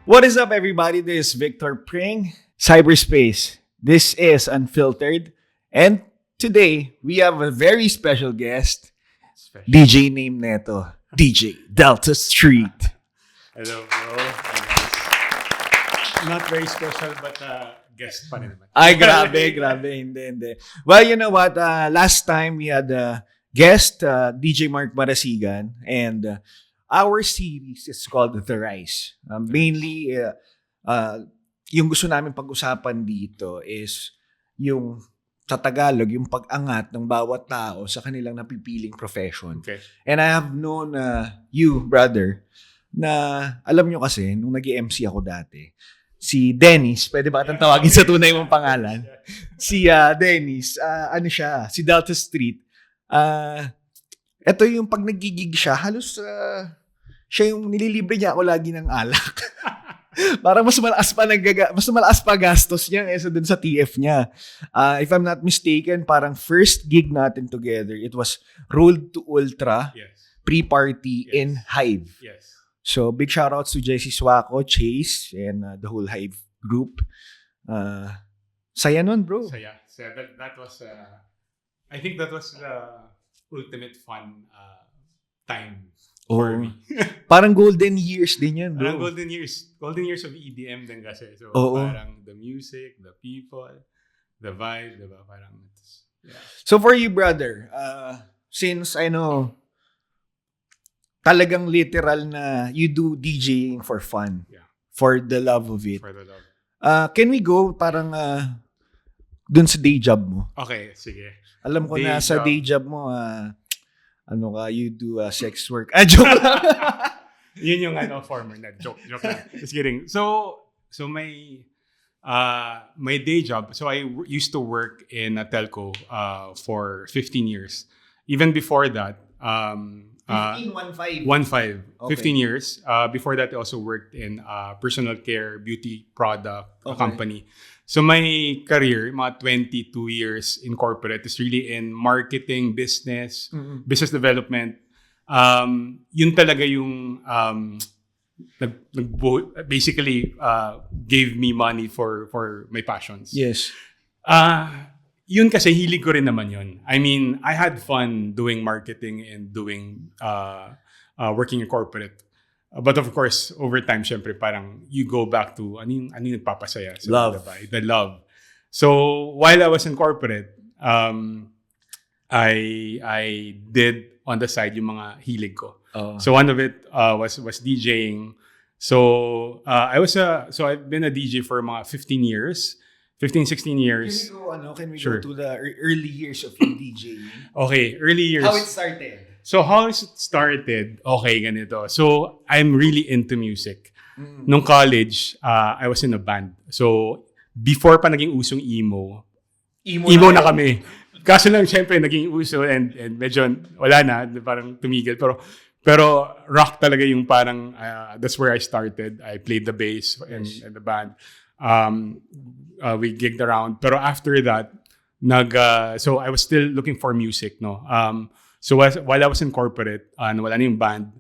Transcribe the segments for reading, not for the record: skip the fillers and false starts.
What is up, everybody? This is Victor Pring, Cyberspace. This is Unfiltered. And today, we have a very special guest, DJ name neto, DJ Delta Street. Hello, bro. Not very special, but guest pa rin naman. Ay, grabe. Hindi. Well, you know what? Last time, we had a guest, DJ Mark Marasigan, and our series is called The Rise. Mainly, yung gusto namin pag-usapan dito is yung sa Tagalog, yung pag-angat ng bawat tao sa kanilang napipiling profession. Okay. And I have known you, brother, na alam nyo kasi, nung nag-MC ako dati, si Dennis, pwede ba itang tawagin sa tunay mong pangalan? Si Dennis, si Delta Street. Ito yung pag nagigig siya, halos siya yung nililibre niya ako lagi ng alak. Parang mas malakas pa gastos niya kaysa dun sa TF niya. If I'm not mistaken, parang first gig natin together, it was Road to Ultra, pre-party in Hive. Yes. So, big shoutouts to Jesse Swako, Chase, and the whole Hive group. Saya nun, bro. Saya. That was, I think that was the ultimate fun time for me. Parang golden years din yan, bro. Parang golden years of EDM din kasi. So, parang the music, the people, the vibe, diba? Parang, yeah. So, for you, brother, since I know, talagang literal na you do DJing for fun. Yeah. For the love of it. For the love. Can we go parang dun sa day job mo? Okay, sige. Alam ko na sa day job mo, you do sex work. Joke lang. Yun yung former na joke lang. Just kidding. So my day job, so I used to work in a telco for 15 years. Even before that, 15. Okay. 15 Okay. years. Before that, I also worked in personal care beauty product company. So my career, mga 22 years in corporate, is really in marketing, business, business development. Yun talaga yung basically gave me money for my passions. Yes. Yun kasi hilig ko rin naman yun. I mean, I had fun doing marketing and doing working in corporate. But of course, over time, syempre, parang you go back to ano yung nagpapasaya. So, love. The love. So, while I was in corporate, I did on the side yung mga hilig ko. So, one of it was DJing. So, I've been a DJ for mga 15 years. 16 years. Can we Sure. go to the early years of your DJing? Okay, early years. How it started? So how it started, okay, ganito. So I'm really into music. Nung college, I was in a band. So before pa naging usong emo na kami. Kaso lang, syempre, naging uso and medyo wala na, parang tumigil. Pero rock talaga yung parang, that's where I started. I played the bass in the band. We gigged around. Pero after that, so I was still looking for music, no? So while I was in corporate, wala na yung band,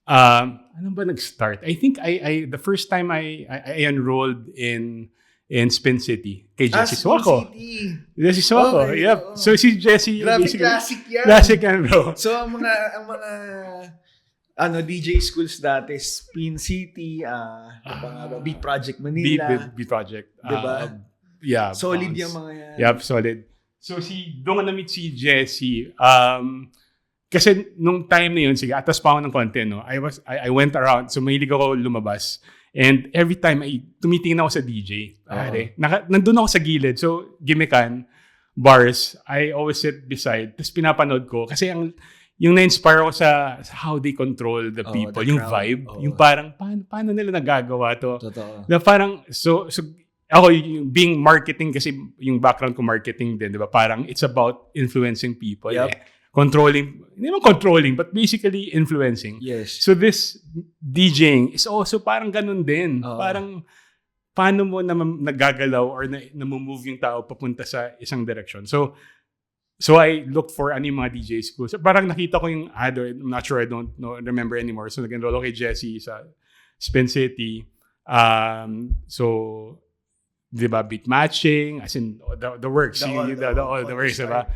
ano ba nag-start? I think the first time I enrolled in Spin City kay Jesse Swako. Jesse Swako, okay, yep. So si Jesse, grabe, basically, classic yan. Classic yan, bro. So ang mga DJ schools dati, Spin City, Beat Project Manila. Beat Project. Diba? Yeah. Solid yung mga yan. Yep, solid. So doon na na-meet si Jesse. Kasi nung time na yun, sige, atas pa ako ng konti, no? I went around, so mahilig ako lumabas. And every time, tumitingin ako sa DJ. Nandun ako sa gilid. So, gimikan, bars, I always sit beside. Tapos pinapanood ko. Kasi yung na-inspire ako sa how they control the people. The yung crowd. vibe. Yung parang, paano nila nagagawa to? Totoo. Na parang, so ako, being marketing, kasi yung background ko marketing din, di ba? Parang it's about influencing people. Yep. Controlling, hindi naman controlling, but basically influencing. Yes. So this DJing is also parang ganun din. Parang, paano mo nagagalaw or na-move yung tao papunta sa isang direction. So I looked for yung mga DJ schools. So parang nakita ko yung ad, I'm not sure, I don't remember anymore. So nag-enroll ako kay Jesse sa Spin City. So, di ba, beat matching, as in, the works. All the works, di ba?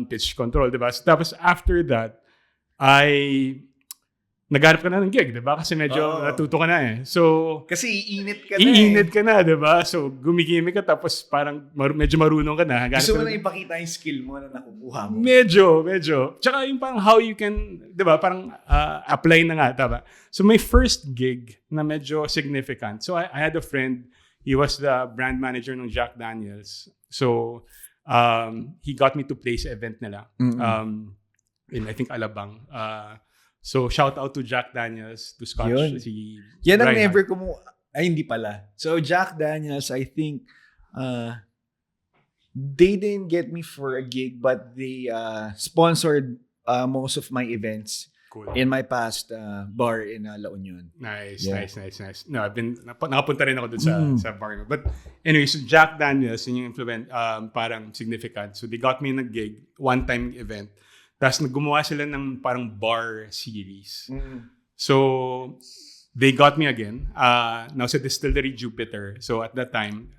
Pitch control, di ba? So, tapos, after that, naghanap ka na ng gig, di ba? Kasi medyo natuto ka na eh. So, Kasi iinit ka na iinit ka na, di ba? So, gumigimik ka, tapos parang medyo marunong ka na. Gusto mo na ipakita yung skill mo na nakukuha mo. Medyo. Tsaka yung parang how you can, di ba? Parang apply na nga, diba? So, my first gig na medyo significant. So, I had a friend, he was the brand manager ng Jack Daniels. So, he got me to play sa event nila. In, I think, Alabang. So, shout out to Jack Daniels, to Scotch. Yan ang never ko mo... Ay, hindi pala. So, Jack Daniels, I think, they didn't get me for a gig, but they sponsored most of my events in my past bar in La Union. Nice. No, I've been... Nakapunta rin ako dun sa bar. But anyway, so Jack Daniels, yun yung parang significant. So, they got me in a gig, one-time event. Tapos gumawa sila ng parang bar series. So, they got me again. Now sa Distillery Jupiter. So, at that time,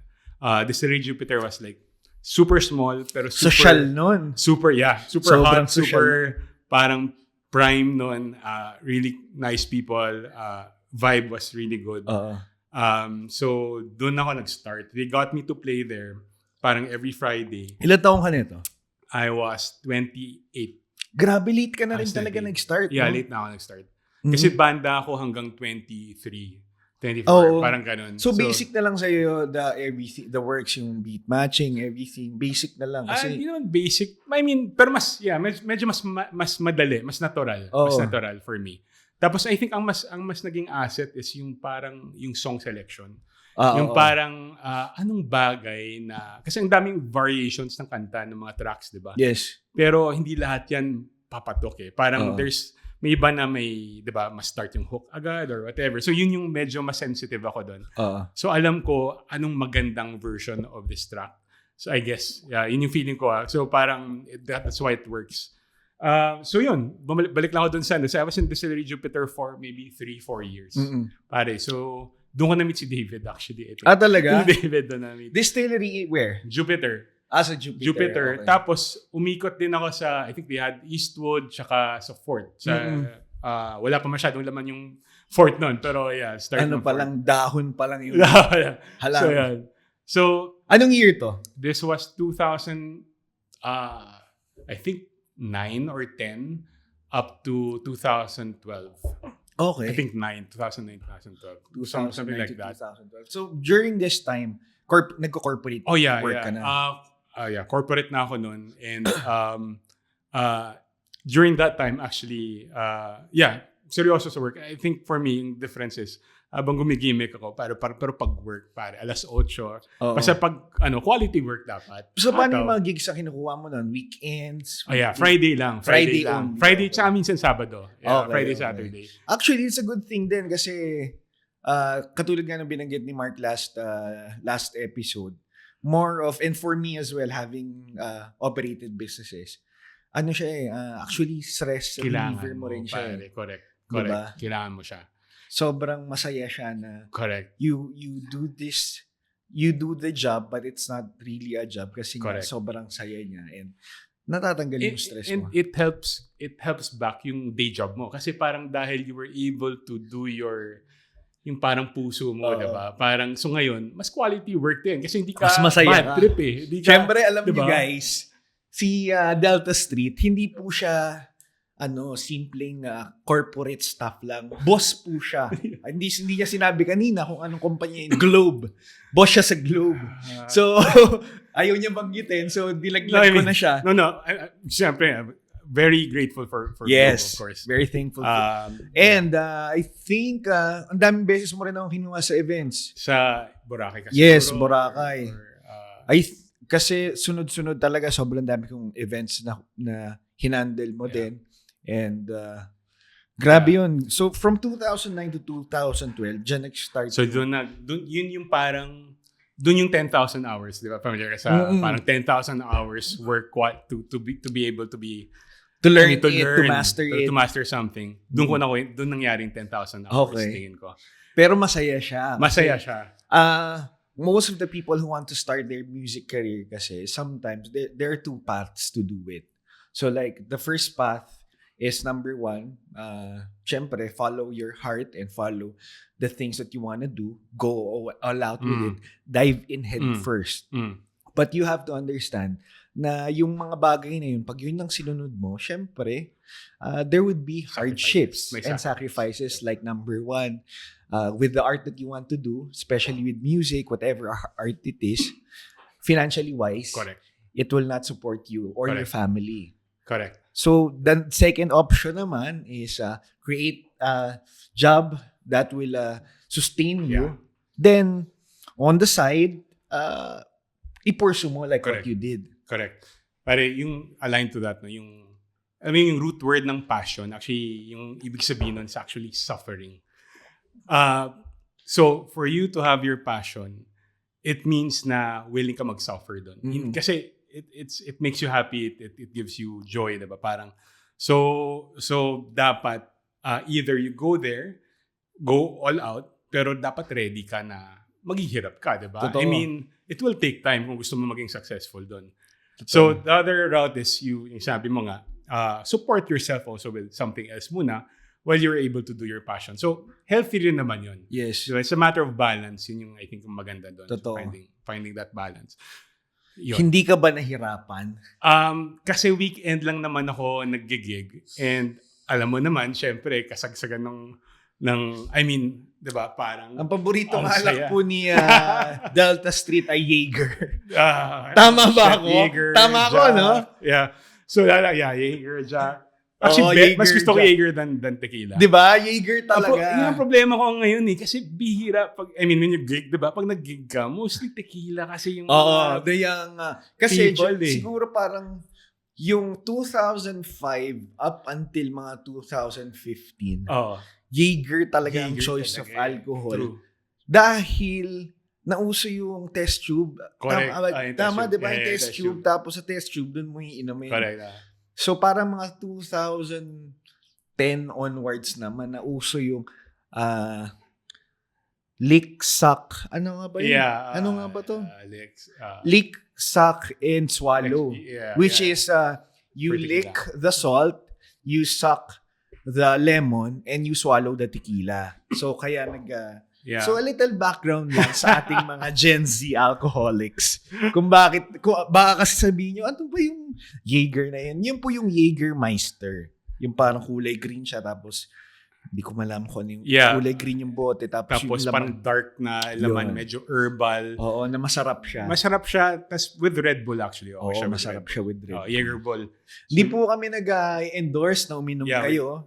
Distillery Jupiter was like super small, pero super... Social nun. Super Sobrang hot, social. super parang prime nun. Really nice people. Vibe was really good. So, doon ako nag-start. They got me to play there parang every Friday. Ilan taong ka nito? I was 28. Grabe, late ka na rin talaga nag-start. Yeah, no? late na ako nag-start. Kasi banda ako hanggang 23, 24, parang ganun. So, basic na lang sa'yo the works, yung beat matching, everything. Basic na lang. Kasi Hindi naman basic. I mean, pero medyo mas madali, mas natural. Mas natural for me. Tapos, I think ang mas naging asset is yung parang yung song selection. Yung parang anong bagay na... Kasi ang daming variations ng kanta ng mga tracks, di ba? Yes. Pero hindi lahat yan papatok eh. Parang may iba na may, di ba, mas start yung hook agad or whatever. So yun yung medyo mas sensitive ako doon. So alam ko anong magandang version of this track. So I guess, yun yung feeling ko. So parang that's why it works. So yun, balik lang ako doon sa So I was in Distillery Jupiter for maybe 3-4 years. Pare, so... Doon ko na-meet si David actually. Talaga? Si David doon na-meet. Distillery where? Jupiter. Sa Jupiter. Okay. Tapos, umikot din ako sa, I think we had Eastwood tsaka sa Fort. Wala pa masyadong laman yung Fort noon. Pero yeah, start ano pa lang, dahon pa lang yung halang. So, yeah. So, anong year to? This was 2000, I think 9 or 10 up to 2012. Okay. I think 2009, 2012. Something like that. 2012. So, during this time, nagko-corporate work ka na? Corporate na ako noon. And during that time, actually, seryoso sa work. I think for me, yung difference is, habang gumigimik ako, pero pag work, alas 8. Basta pag, quality work dapat. So, paano yung mga gigs na kinukuha mo nun? Weekends? Friday lang. Friday lang. only. Friday, tsaka minsan Sabado. Friday, Okay. Saturday. Actually, it's a good thing din kasi katulad nga ng binanggit ni Mark last episode, more of, and for me as well, having operated businesses, actually stress reliever mo rin siya. Correct. Diba? Kailangan mo siya. Sobrang masaya siya na correct. You do this, you do the job, but it's not really a job kasi nga sobrang saya niya and natatanggal yung stress mo. And it helps back yung day job mo kasi parang dahil you were able to do yung parang puso mo, diba? Parang, so ngayon, mas quality work din kasi hindi ka mas masaya bad trip eh. Siyempre, alam diba? niyo guys, si Delta Street, hindi po siya simpleng corporate staff lang. Boss po siya. hindi niya sinabi kanina kung anong kumpanya yun. Globe. Boss siya sa Globe. So, ayaw niya banggitin. So, dilaglag ko na siya. No. Siyempre, very grateful for yes, Globe, of course. Very thankful. And I think, ang daming beses mo rin akong kinuha sa events. Sa Boracay kasi. Yes, Boracay. Kasi sunod-sunod talaga, sobrang dami kong events na hinandle mo din. And grabe yun. So from 2009 to 2012, dyan nag-start. So yun yung parang, doon yung 10,000 hours, di ba? Familiar ka sa parang 10,000 hours work to be able to be to learn, to master it. To master something. Doon nangyari yung 10,000 hours, tingin ko. Pero masaya siya. Masaya siya. Most of the people who want to start their music career kasi sometimes there are two paths to do it. So like the first path is number one, syempre follow your heart and follow the things that you want to do. Go all out with it. Dive in head first. But you have to understand na yung mga bagay na yun, pag yun ang sinunod mo, syempre, there would be hardships and sacrifices. Like number one, with the art that you want to do, especially with music, whatever art it is, financially wise, it will not support you or your family. Correct. So, the second option naman is create a job that will sustain you. Then, on the side, i-pursue mo like what you did. Correct. Pare, yung aligned to that, no, yung root word ng passion, actually, yung ibig sabihin nun is actually suffering. So, for you to have your passion, it means na willing ka mag-suffer dun. Kasi, it makes you happy, it gives you joy, diba? Parang, so dapat, either you go there, go all out, pero dapat ready ka na maghihirap ka, diba? Totoo. I mean, it will take time kung gusto mo maging successful doon. So, the other route is yung sabi mo nga, support yourself also with something else muna while you're able to do your passion. So, healthy rin naman yun. Yes. So, it's a matter of balance. Yun yung I think yung maganda doon. Totoo. Finding that balance. Yun. Hindi ka ba nahirapan? Kasi weekend lang naman ako nag-gig. And alam mo naman, syempre, kasagsagan ng I mean, di ba, parang... Ang paboritong alak po ni Delta Street ay Jaeger. Tama ba ako? Jaeger, Tama ako, no? Yeah. So, Jaeger, Jack. Actually, mas gusto ko Jaeger than tequila. Di ba? Jaeger talaga. Yun ang problema ko ngayon eh. Kasi bihira, when you gig, di ba? Pag nag-gig ka, mostly tequila kasi yung... Oo, kasi people, siguro parang yung 2005 up until mga 2015, Jaeger talaga ang choice of alcohol. True. Dahil nauso yung test tube. Correct. Tama, di ba? Yung test tube. Tapos sa test tube, dun mo iinumin. Correct. So, parang mga 2010 onwards naman, nauso yung lick, suck. Ano nga ba yun? Yeah. Ano nga ba to? Lick, Lick, suck, and swallow. Which is, you lick the salt, you suck the lemon, and you swallow the tequila. So, kaya So, a little background lang sa ating mga Gen Z alcoholics. Baka kasi sabihin nyo, ano ba yung Jaeger na yan? Yun po yung Jägermeister. Yung parang kulay green siya, tapos hindi ko malam kung ano yung kulay green yung bote. Tapos yung parang dark na laman, medyo herbal. Oo, na masarap siya. Masarap siya, tas with Red Bull actually. Oo, masarap siya with Red Bull. Jaeger Bull. Hindi po kami nag-endorse na uminom kayo.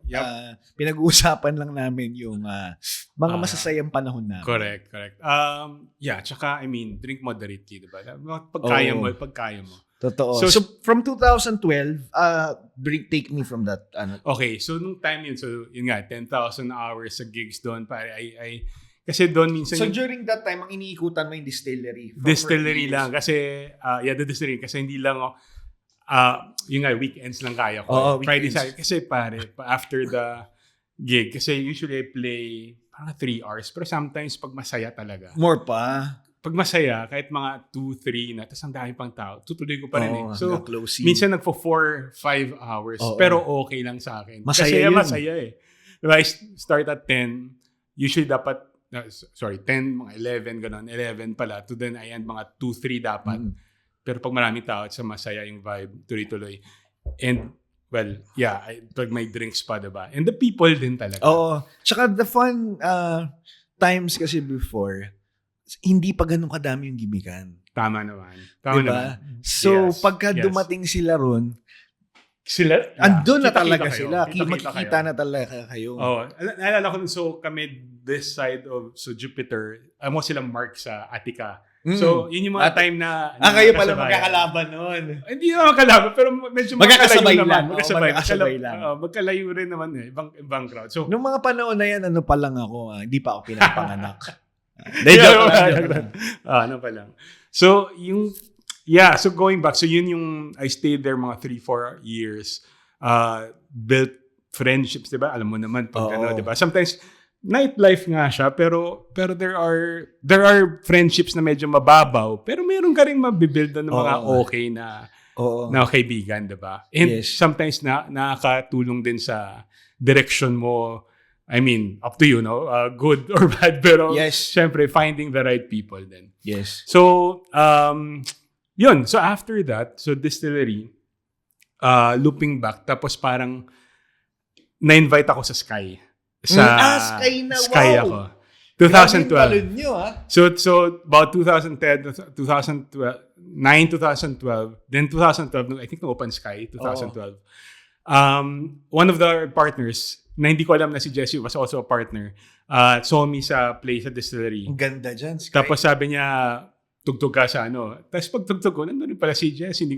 Pinag-uusapan lang namin yung mga masasayang panahon namin. Correct. Tsaka, I mean, drink moderately, diba? Pagkaya mo. Totoo. So from 2012, take me from that. Okay, so nung time yun, yun nga, 10,000 hours sa gigs doon, pare, kasi doon minsan... So during that time, ang iniikutan mo yung distillery? Distillery lang, kasi, the distillery, kasi hindi lang, yun nga, weekends lang kaya ko. Friday, Saturday, kasi pare, after the gig, kasi usually I play parang 3 hours, pero sometimes pag masaya talaga. More pa? Pag masaya, kahit mga 2-3 na, tapos ang dami pang tao, tutuloy ko pa rin eh. So, minsan nagpo 4-5 hours, pero okay lang sa akin. Masaya masaya eh. Diba, I start at 10, usually dapat, 10, mga 11, gano'n, 11 pala, to then I end mga 2-3 dapat. Pero pag maraming tao, sa masaya yung vibe, tuloy-tuloy. And, well, pag may drinks pa, diba? And the people din talaga. Oo. Tsaka the fun times kasi before, hindi pa ganun kadami yung gimikan. Tama naman. So, pagka dumating sila ron, andun na talaga sila. Makikita na talaga kayo. Naalala ko, so kami this side of Jupiter, mo silang Mark sa Attica. So, yun yung mga time na... kayo pala magkakalaban noon. Hindi naman magkalaban, pero medyo magkakasabay lang. Magkasabay lang. Magkalayo rin naman eh. Ibang crowd. So, nung mga panahon na yan, ano pa lang ako, hindi pa ako pinapanganak. Ano pa lang. So, so going back, so yun yung, I stayed there mga 3-4 years, built friendships, diba? Alam mo naman, diba? Sometimes, nightlife nga siya, pero there are friendships na medyo mababaw, pero meron ka ring mabibuild ng mga okay na kaibigan, diba? And sometimes nakakatulong din sa direction mo. I mean, up to you, no? Good or bad, pero syempre, finding the right people then. Yes. So, yun. So, after that, so distillery, looping back, tapos parang na-invite ako sa Sky. Sky na, Sky wow! ako. 2012. Nyo, ha? So about 2010, 2012, 2012, then 2012, I think na-open Sky, 2012. One of the partners, na hindi ko alam na si Jesse was also a partner, saw me sa place sa distillery. Ang ganda dyan, Sky. Tapos sabi niya, tugtog ka sa ano. Tapos pag tugtog ko, nandun rin pala si Jesse,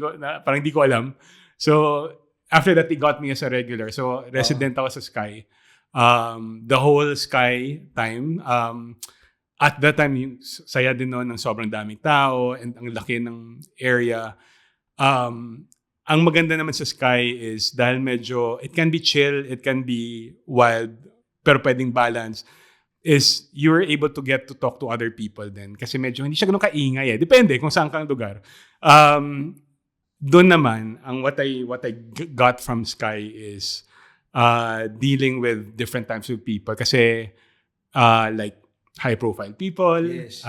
parang hindi ko alam. So, after that, he got me as a regular. So, resident ako sa Sky. The whole Sky time, at that time, yung saya din noon ng sobrang daming tao and ang laki ng area. Ang maganda naman sa Sky is dahil medyo, it can be chill, it can be wild, pero pwedeng balance, is you're able to get to talk to other people din. Kasi medyo hindi siya ganun kaingay eh. Depende kung saan kang lugar. Doon naman, what I got from Sky is dealing with different types of people. Kasi like high-profile people. Yes.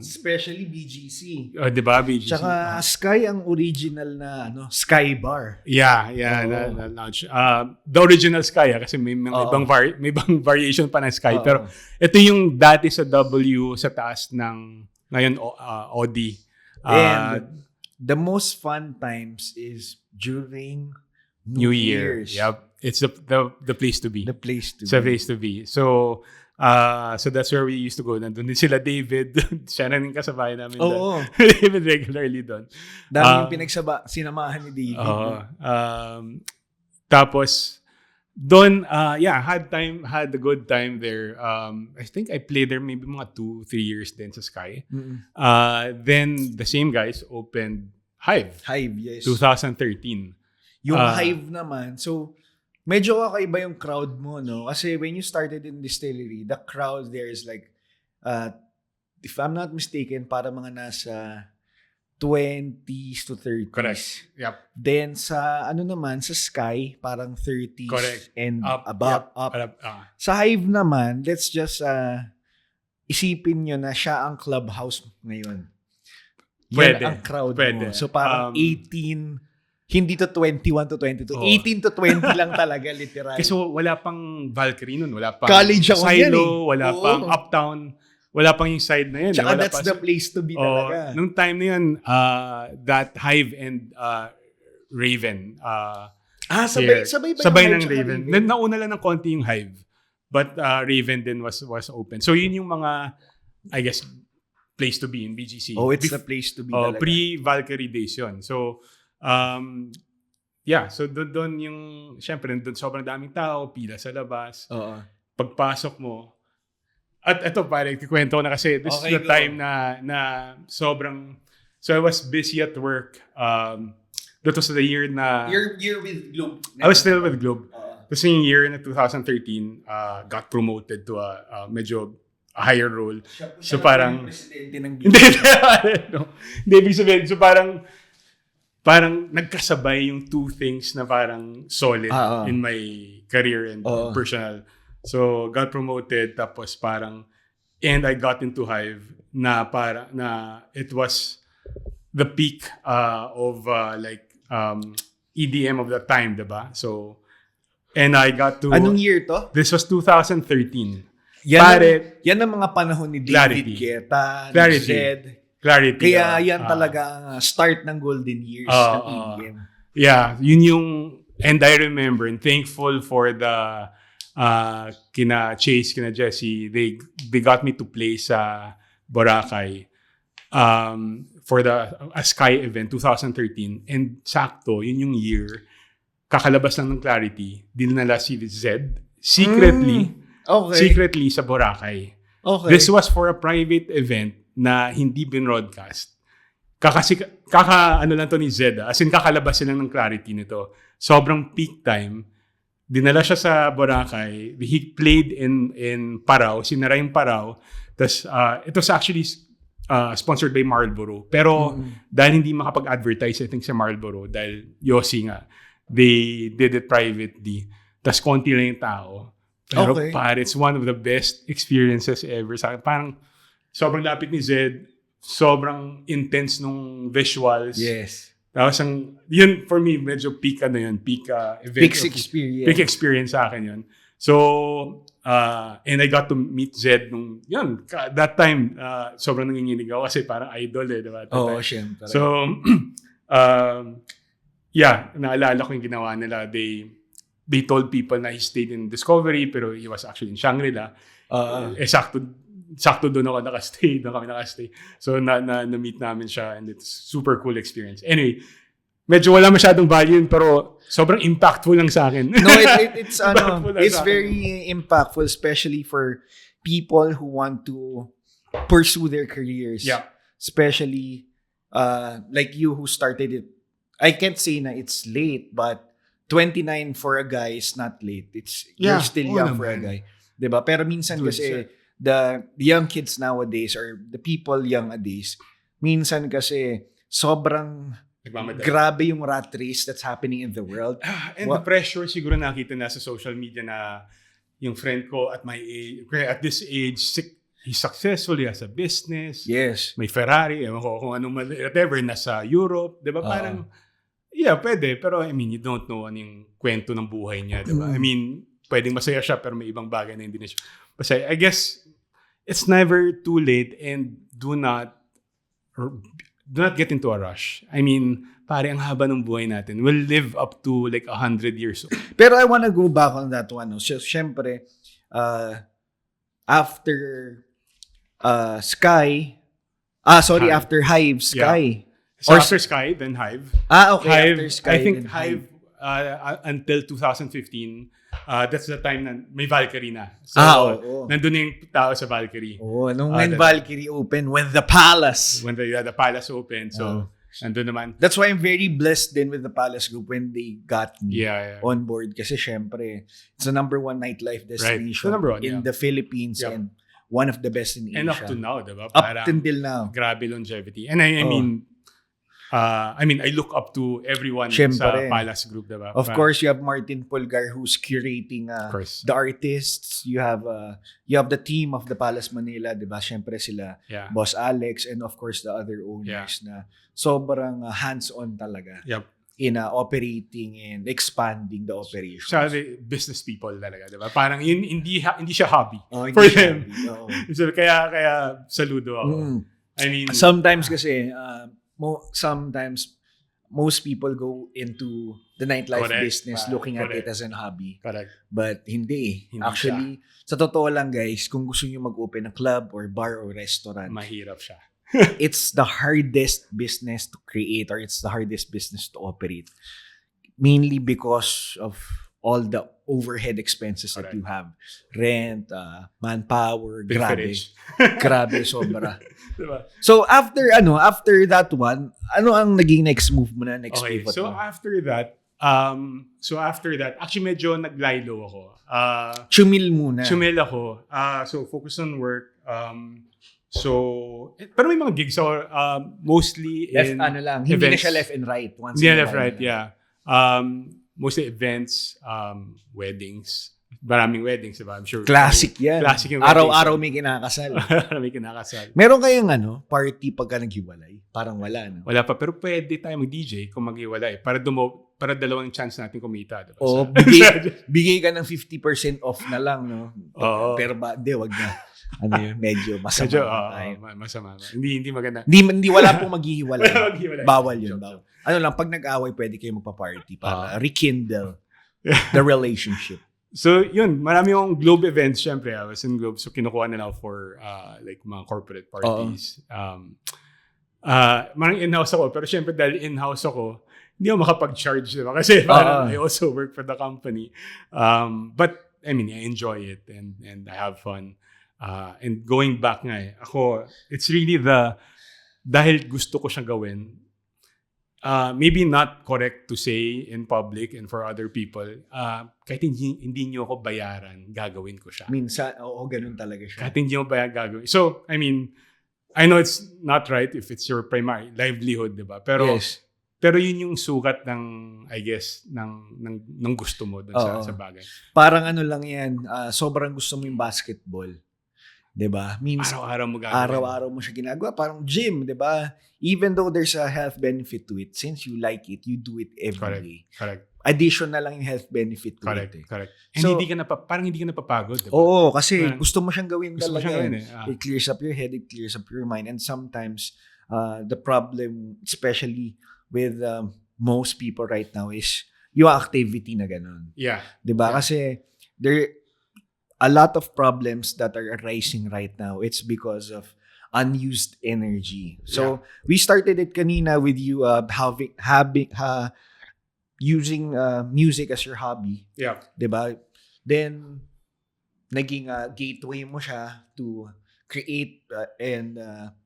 Especially BGC. Diba? BGC. Tsaka Sky ang original na Sky Bar. Yeah. Lounge. The original Sky, kasi may ibang variation pa ng Sky. Pero ito yung dati sa W sa taas ng ngayon OD. And the most fun times is during New Year's. Yep. It's the place to be. The place to be. It's a place to be. So that's where we used to go. Nandun din sila David. Siya na rin kasabay namin doon. David regularly doon. Dami yung sinamahan ni David. Tapos, doon, had a good time there. I think I played there maybe mga 2-3 years din sa Sky. Then, the same guys opened Hive. Hive, yes. 2013. Yung Hive naman, so, medyo kakaiba yung crowd mo, no? Kasi when you started in distillery, the crowd there is like, if I'm not mistaken, para mga nasa 20s to 30s. Correct. Yep. Then sa sa Sky, parang 30s. Correct. And up. Sa Hive naman, let's just isipin nyo na siya ang clubhouse ngayon. Yan ang crowd mo. So parang 18, hindi to 21 to 22. 18 to 20 lang talaga, literal. Kasi wala pang Valkyrie nun. Wala pang College ako yan eh. Wala pang Uptown. Wala pang yung side na yan. Tsaka that's the place to be talaga. Nung time na yun, that Hive and Raven. Sabay ng Raven. Nauna lang ng konti yung Hive. But Raven din was open. So yun yung mga, I guess, place to be in BGC. It's the place to be talaga. Pre-Valkyrie days yun. So, so doon yung, syempre, doon sobrang daming tao, pila sa labas. Pagpasok mo, at ito pare, kikwento ko na kasi this is the time na sobrang, so I was busy at work. That was the year na... You're with Globe. I was still with Globe. Kasi yung year na 2013, got promoted to a medyo higher role. So parang... Presidente ng Globe. Hindi, ibig sabihin. So parang nagkasabay yung two things na parang solid in my career and personal. So, got promoted, tapos parang, and I got into Hive na it was the peak of EDM of the time, diba? So, and I got to... Anong year to? This was 2013. Yan ang mga panahon ni David Guetta, ni Zed. Clarity. Kaya yan talaga ang start ng golden years ng EDM. Yeah, yun yung, and I remember, and thankful for the kina Chase, kina Jesse, they got me to play sa Boracay for a Sky event 2013, and sakto yun yung year kakalabas lang ng Clarity, dinala si Zed secretly sa Boracay. This was for a private event na hindi binroadcast. Ano lang to ni Zed, as in kakalabas lang ng Clarity nito. Sobrang peak time. dinala siya sa Boracay. He played in Parao. Sinara yung Parao. Tapos, it was actually sponsored by Marlboro. Pero, dahil hindi makapag-advertise, I think, sa Marlboro, dahil Yossi nga, they did it privately. Tapos, konti lang yung tao. Pero, it's one of the best experiences ever sa akin. Parang, sobrang lapit ni Zed. Sobrang intense nung visuals. Yes. Tapos, yun, for me, medyo peak event. Peak experience. Peak experience sa akin yun. So, and I got to meet Zed nung, yun, that time, sobrang nanginginig ako kasi parang idol diba? Syempre. So, naalala ko yung ginawa nila. They told people na he stayed in Discovery pero he was actually in Shangri-La. Sakto doon ako nakastay. Doon kami nakastay. So, na-meet namin siya and it's super cool experience. Anyway, medyo wala masyadong value pero sobrang impactful lang sa akin. No, it's very impactful, especially for people who want to pursue their careers. Yeah. Especially like you who started it. I can't say na it's late, but 29 for a guy is not late. You're still young for a guy. Diba? Pero minsan kasi the young kids nowadays or the people nowadays, minsan kasi sobrang grabe yung rat race that's happening in the world. And the pressure siguro nakita na sa social media na yung friend ko at my age, at this age, he's successful, he has a business. Yes. May Ferrari, ewan ko kung anong whatever, nasa Europe. Diba? Parang, pwede. Pero I mean, you don't know anong kwento ng buhay niya. Diba? I mean, pwedeng masaya siya pero may ibang bagay na hindi na siya. Basta, I guess, it's never too late and do not get into a rush. I mean, pare, ang haba ng buhay natin. We'll live up to like 100 years old. Pero I wanna go back on that one. So, syempre, after Sky, after Hive, Sky. Yeah. So after Sky, then Hive. Okay. Hive, after Sky, I think Hive, until 2015, that's the time na may Valkyrie na. So, nandun yung tao sa Valkyrie. Nung when Valkyrie opened, when the Palace. When the Palace opened. So, nandun naman. That's why I'm very blessed din with the Palace Group when they got me on board. Kasi syempre, it's the number one nightlife destination in the Philippines and one of the best in Asia. And up to now, diba? Up until now. Grabe longevity. And I mean, I look up to everyone sa Palace Group, diba? Of course, you have Martin Pulgar who's curating the artists. You have the team of the Palace Manila, diba? Syempre sila, Boss Alex, and of course the other owners na sobrang hands-on talaga in operating and expanding the operations. Sa business people talaga, diba? Parang yun, hindi siya hobby for them. So, kaya saludo ako. I mean, sometimes kasi, sometimes most people go into the nightlife business looking at it as a hobby. Correct. But hindi. Actually, sa totoo lang guys, kung gusto niyo mag-open ng club or bar or restaurant, mahirap siya. It's the hardest business to create or it's the hardest business to operate. Mainly because of all the overhead expenses that you have. Rent, manpower, grabe sobra. Diba? So after that one, ano ang naging next move mo na next pivot so mo? after that, actually medyo naglaylo ako. Chumil muna. Chumil ako. So focus on work. Pero may mga gigs ako, mostly in events. Hindi na siya left and right. Hindi na left right, yeah. Mostly events, weddings. Maraming weddings, diba? I'm sure. Classic yan. Classic yung Araw-araw may kinakasal. May kinakasal. Meron kayong party pagka naghiwalay? Parang wala, no? Wala pa. Pero pwede tayo mag-DJ kung maghiwalay. Para dalawang chance natin kumita. Diba? Bigay ka ng 50% off na lang, no? Pero wag na. Medyo masama. Masama. Hindi maganda. Hindi wala pong maghihiwalay. Bawal yun. Bawal. Pag nag-away, pwede kayo magpa-party para rekindle the relationship. So, yun. Marami yung Globe events, syempre. I was in Globe. So, kinukuha nila for like mga corporate parties. Marang in-house ako. Pero syempre, dahil in-house ako, hindi ako makapag-charge. Diba? Kasi I also work for the company. But, I mean, I enjoy it and I have fun. And going back nga ako, it's really dahil gusto ko siyang gawin, maybe not correct to say in public and for other people, kahit hindi nyo ako bayaran, gagawin ko siya. Minsan, oo, ganun talaga siya. Kahit hindi nyo bayaran, gagawin. So, I mean, I know it's not right if it's your primary livelihood, di ba? Pero, Yes. pero yun yung sukat ng, I guess, ng gusto mo dun sa bagay. Parang ano lang yan, sobrang gusto mo yung basketball. 'Di ba? Means Araw-araw mo gagawin. araw-araw mo siya ginagawa, parang gym, 'di ba? Even though there's a health benefit to it, since you like it, you do it every day. Correct. Addition na lang yung health benefit to Correct. it. Correct. And So, parang hindi ka napapagod, diba? Oo, kasi Parang gusto mo siyang gawin gusto mo talaga. siyang gawin It clears up your head, it clears up your mind, and sometimes the problem, especially with most people right now, is yung activity na ganun. Yeah. 'Di ba? Yeah. Kasi there a lot of problems that are arising right now. It's because of unused energy. So we started it kanina with you using music as your hobby. Yeah. 'Di ba? Then naging gateway mo siya to create and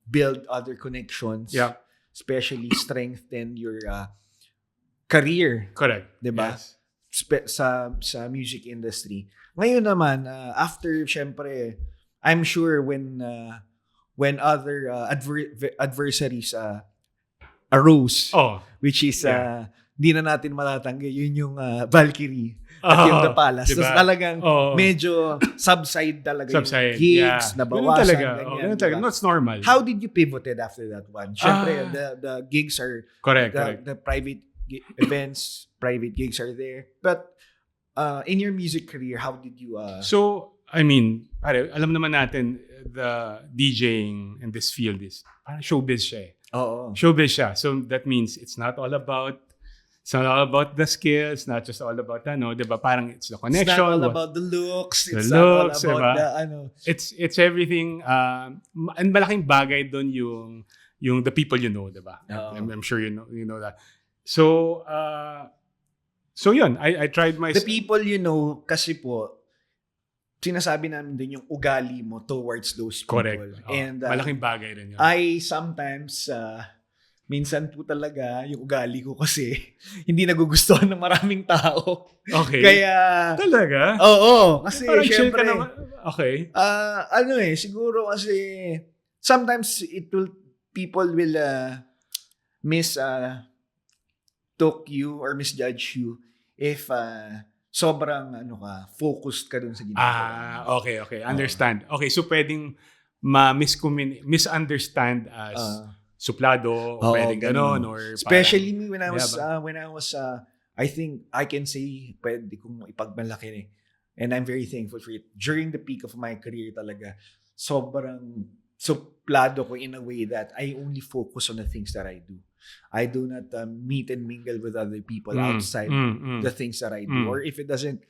build other connections. Yeah. Especially strengthen your career. Correct. 'Di ba? Yes. Sa music industry. Ngayon naman, after, syempre, I'm sure when other adversaries arose, which is, di na natin matatanggi, yun yung Valkyrie at yung The Palace. Diba? Tapos talagang medyo subside talaga yung gigs, nabawasan, ganyan. Ganun talaga. No, it's normal. How did you pivoted after that one? Syempre, the gigs are, correct. the private events, private gigs are there. But in your music career, how did you... So, I mean, alam naman natin, the DJing in this field is parang showbiz siya eh. Oo. Showbiz siya. So, that means it's not all about the skills, not just all about diba? Parang it's the connection. It's not all about the looks. The it's looks, not all about diba? It's everything. And malaking bagay doon yung the people you know, diba? I'm sure you know that. So yun, I tried my... The people you know, kasi po, sinasabi namin din yung ugali mo towards those people. Correct. And malaking bagay rin yun. I sometimes, minsan po talaga, yung ugali ko kasi, hindi nagugustuhan ng maraming tao. Okay. Kaya... Talaga? Oo. Kasi parang syempre... chill ka naman. Okay. Siguro kasi, sometimes people will took you or misjudge you if sobrang focused ka dun sa ginagawa. Okay. Understand. Okay, so pwedeng misunderstand as suplado, o pwedeng ganon, or especially me when I was I think I can say pwede kong ipagmalaki and I'm very thankful for it. During the peak of my career talaga, sobrang suplado ko in a way that I only focus on the things that I do. I do not meet and mingle with other people outside the things that I do. Or if it doesn't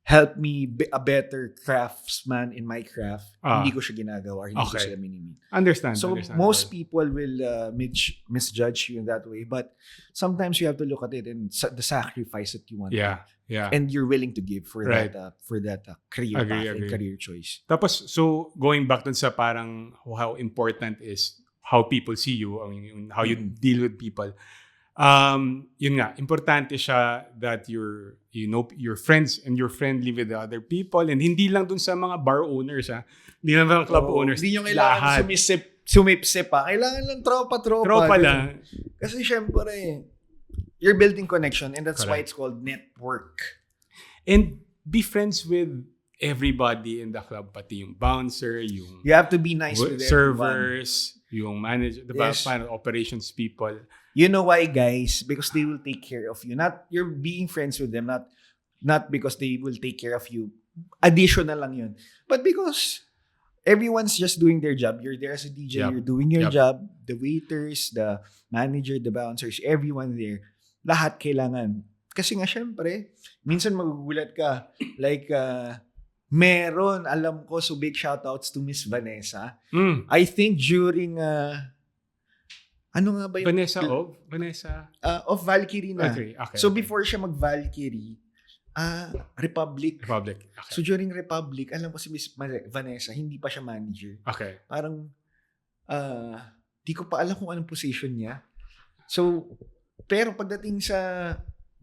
help me be a better craftsman in my craft, hindi ko siya ginagawa or hindi ko sila minimit. Understand. So most people will misjudge you in that way. But sometimes you have to look at it and the sacrifice that you want. Yeah. And you're willing to give for that career path and career choice. Tapos, so going back dun sa parang how important is how people see you, I mean, how you deal with people. Yun nga, importante siya that you're friends and you're friendly with the other people, and hindi lang dun sa mga bar owners, hindi lang mga club owners. Hindi nyo kailangan sumipsip pa. Kailangan lang tropa. Tropa lang. Kasi syempre, you're building connection, and that's why it's called network. And be friends with everybody in the club, pati yung bouncer, yung you have to be nice with servers, yung manager, diba? Yes. Operations people. You know why, guys? Because they will take care of you. Not you're being friends with them, not because they will take care of you. Additional lang yun. But because everyone's just doing their job. You're there as a DJ, you're doing your job. The waiters, the manager, the bouncers, everyone there. Lahat kailangan. Kasi nga syempre, minsan magugulat ka. Like, meron, alam ko, so big shoutouts to Miss Vanessa. I think during, ano nga ba yung... Vanessa? Of Valkyrie na. Okay. So before siya mag-Valkyrie, Republic. Okay. So during Republic, alam ko si Miss Vanessa, hindi pa siya manager. Okay. Parang, di ko pa alam kung anong position niya. So, pero pagdating sa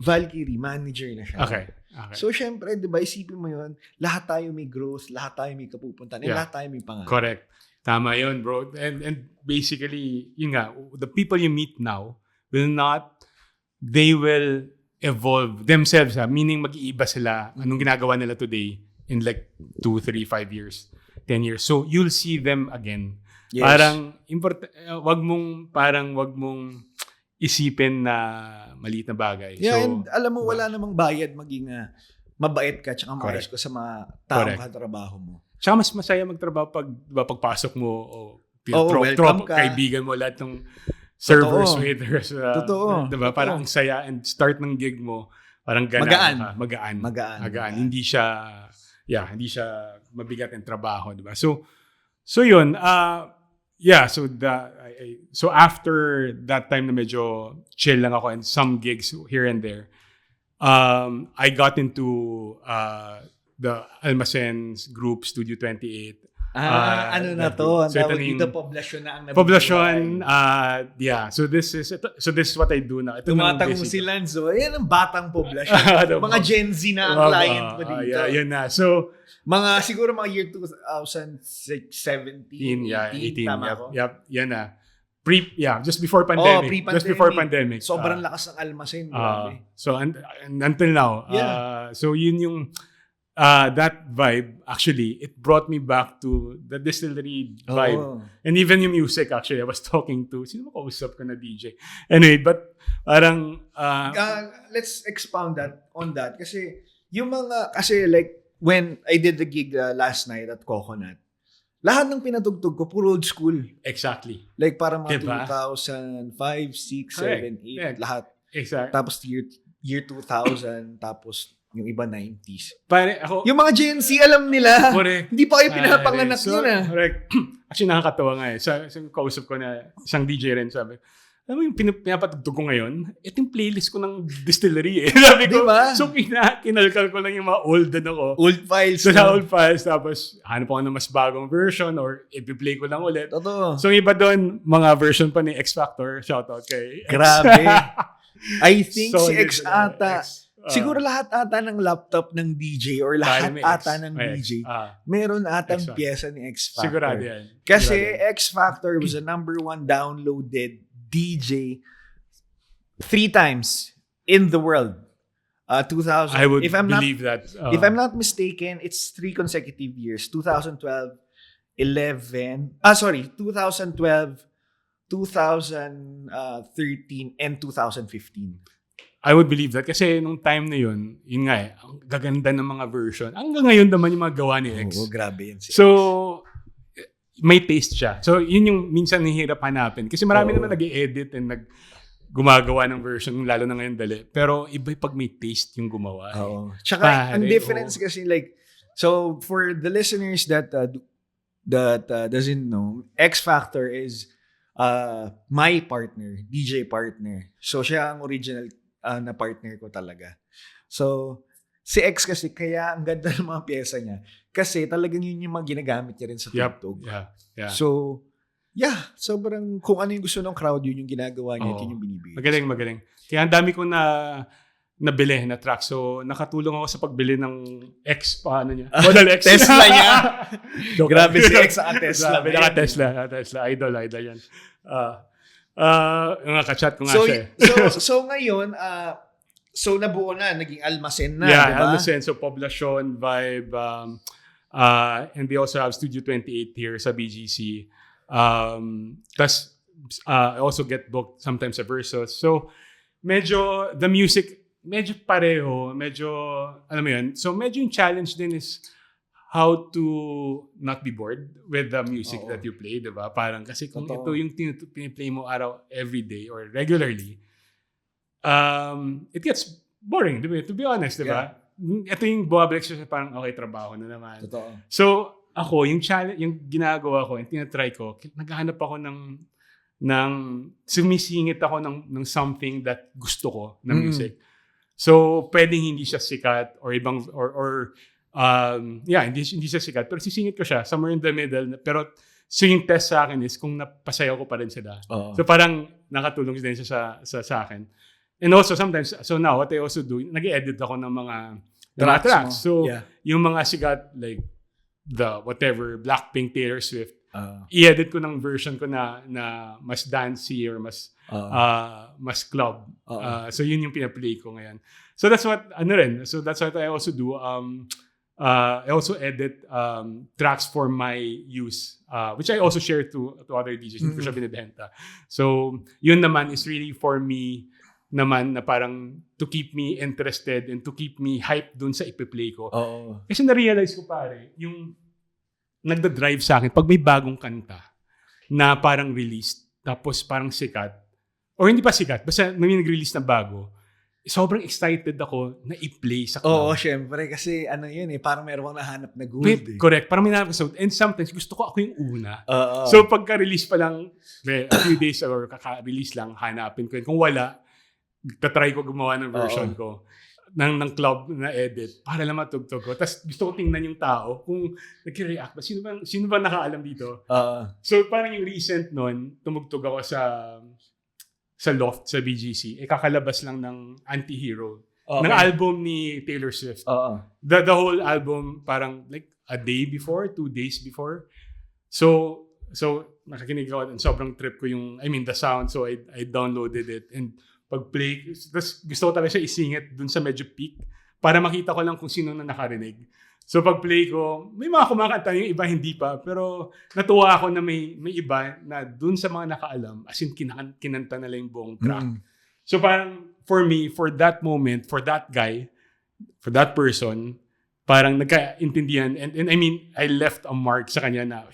Valkyrie, manager na siya. Okay. So, syempre, di ba, isipin mo yun, lahat tayo may growth, lahat tayo may kapupuntan, and lahat tayo may pangarap. Correct. Tama yun, bro. And basically, yun nga, the people you meet now they will evolve themselves, meaning mag-iiba sila, anong ginagawa nila today in like 2, 3, 5 years, 10 years. So, you'll see them again. Yes. Wag mong isipin na maliit na bagay. Yeah, so, and alam mo, wala namang bayad maging mabait ka tsaka maayos ka sa mga taong katrabaho mo. Tsaka mas masaya magtrabaho pagpasok mo kaibigan mo lahat ng servers, waiters. Totoo. Diba? Parang ang saya and start ng gig mo, parang magaan. Hindi siya mabigat ang trabaho, diba? So yun, so after that time na medyo chill lang ako and some gigs here and there, I got into the Almacen's group, Studio 28. Ano na to? Ang tawag dito, poblasyon na ang nabubuhay. Poblasyon, So this is what I do now. Tumatang mo si Lanzo. Ayan ang batang poblasyon. Mga Gen Z na ang client ko dito. Yun na. So, siguro mga year 2016, 17, 18. Tama ko? Yep, yan na. Just before pandemic. Pre-pandemic. Just before pandemic. Sobrang lakas ng Almacen. So, and until now. So, yun yung that vibe, actually, it brought me back to the distillery vibe. And even yung music, actually, I was talking to, sino mo kausap ko na DJ? Anyway, but parang... let's expound on that. Kasi, like, when I did the gig last night at Coconut, lahat ng pinatugtog ko, puro old school. Exactly. Like, parang mga 2005, 6, 7, 8, lahat. Exactly. Tapos year 2000, tapos yung iba 90s. Yung mga Gen Z, alam nila. Correct. Hindi pa kayo pinapanganak yun Correct. Actually, nakakatawa nga eh. Sa kausap ko na isang DJ rin, sabi, alam mo yung pinapatugtog ko ngayon? Ito yung playlist ko ng distillery eh. Sabi ko, diba? So kinalkal ko lang yung mga old Old files. Old files. Tapos, hanap ako ng mas bagong version or i-play ko lang ulit. Totoo. So iba doon, mga version pa ni X Factor. Shoutout kay X. Grabe. I think si X ata... siguro lahat ata ng laptop ng DJ or lahat ata ng DJ, meron atang pyesa ni X Factor. Sigurado yan. Kasi X Factor was the number 1 downloaded DJ 3 times in the world. 2000. I would believe that. If I'm not mistaken, it's 3 consecutive years. 2012, 2012, 2013, and 2015. I would believe that kasi nung time na yun nga eh, ang gaganda ng mga version. Hanggang ngayon naman yung mga gawa ni X. Grabe yan. So, may taste siya. So, yun yung minsan nahihirap hanapin. Kasi marami naman nag-i-edit and gumagawa ng version, lalo na ngayon dali. Pero iba pag may taste yung gumawa. Oo. Tsaka, ang difference kasi like, so for the listeners that doesn't know, X Factor is my partner, DJ partner. So, siya ang original na partner ko talaga. So, si X kasi, kaya ang ganda ng mga pyesa niya. Kasi talagang yun yung mga ginagamit niya rin sa tugtog. Yeah. So, sobrang kung ano yung gusto ng crowd, yun yung ginagawa niya, yun yung binibigay. Magaling. Kaya ang dami ko nabili na track. So, nakatulong ako sa pagbili ng X, Model X. Tesla niya. Grabe si X sa Tesla. Grabe, Tesla. Idol yan. Nga ka-chat ko nga siya. So ngayon, so nabuo na, naging Almacen na, yeah, diba? Almacen, so Poblacion, Vibe, and they also have Studio 28 here sa BGC. I also get booked sometimes sa Versus. So, medyo, the music, medyo pareho, alam mo yun, so medyo yung challenge din is how to not be bored with the music that you play, diba? Parang kasi kung ito yung piniplay mo every day or regularly, it gets boring, diba? To be honest, diba? Yeah. Ito yung bumabalik siya parang okay, trabaho na naman. Totoo. So, ako, yung challenge, yung ginagawa ko, yung tinatry ko, naghahanap ako ng sumisingit ako ng something that gusto ko na music. So, pwedeng hindi siya sikat or ibang, hindi siya sikat. Pero sisingit ko siya somewhere in the middle. Pero So yung test sa akin is kung napasayaw ko pa rin sila. Oo. So parang nakatulong din siya sa akin. And also sometimes, so now what I also do, nag-edit ako ng mga tracks. So yung mga sigat like the whatever, Blackpink, Taylor Swift, i-edit ko ng version ko na mas dancey or mas club. So yun yung pina-play ko ngayon. So that's what I also do. I also edit tracks for my use, which I also share to other DJs. Hindi ko siya binibenta. So, yun naman is really for me naman na parang to keep me interested and to keep me hyped dun sa ipi-play ko. Kasi na-realize ko pare, yung nagda-drive sa akin, pag may bagong kanta na parang released, tapos parang sikat, or hindi pa sikat, basta may nag-release na bago, sobrang excited ako na i-play sa club. Oo, syempre. Kasi yun parang meron kang nahanap na gold. Correct. Parang may nahanap na. And sometimes, gusto ko ako yung una. So, pagka-release pa lang, a few days or kaka-release lang, hanapin ko yun. Kung wala, tatry ko gumawa ng version ko ng club na edit para lang matugtog ko. Tapos gusto ko tingnan yung tao kung nag-react ba. Sino ba nakaalam dito? So, parang yung recent nun, tumugtog ako sa Loft, sa BGC, kakalabas lang ng Anti-Hero. Ng album ni Taylor Swift. The whole album, parang like a day before, 2 days before. So nakikinig ako and sobrang trip ko the sound. So I downloaded it and pag-play, tapos gusto ko talaga siya isingit dun sa medyo peak para makita ko lang kung sino na nakarinig. So pag-play ko, may mga kumakanta, yung iba hindi pa. Pero natuwa ako na may iba na dun sa mga nakaalam, as in kinanta nila yung buong track. So parang for me, for that moment, for that guy, for that person, parang nagkaintindihan. And I left a mark sa kanya na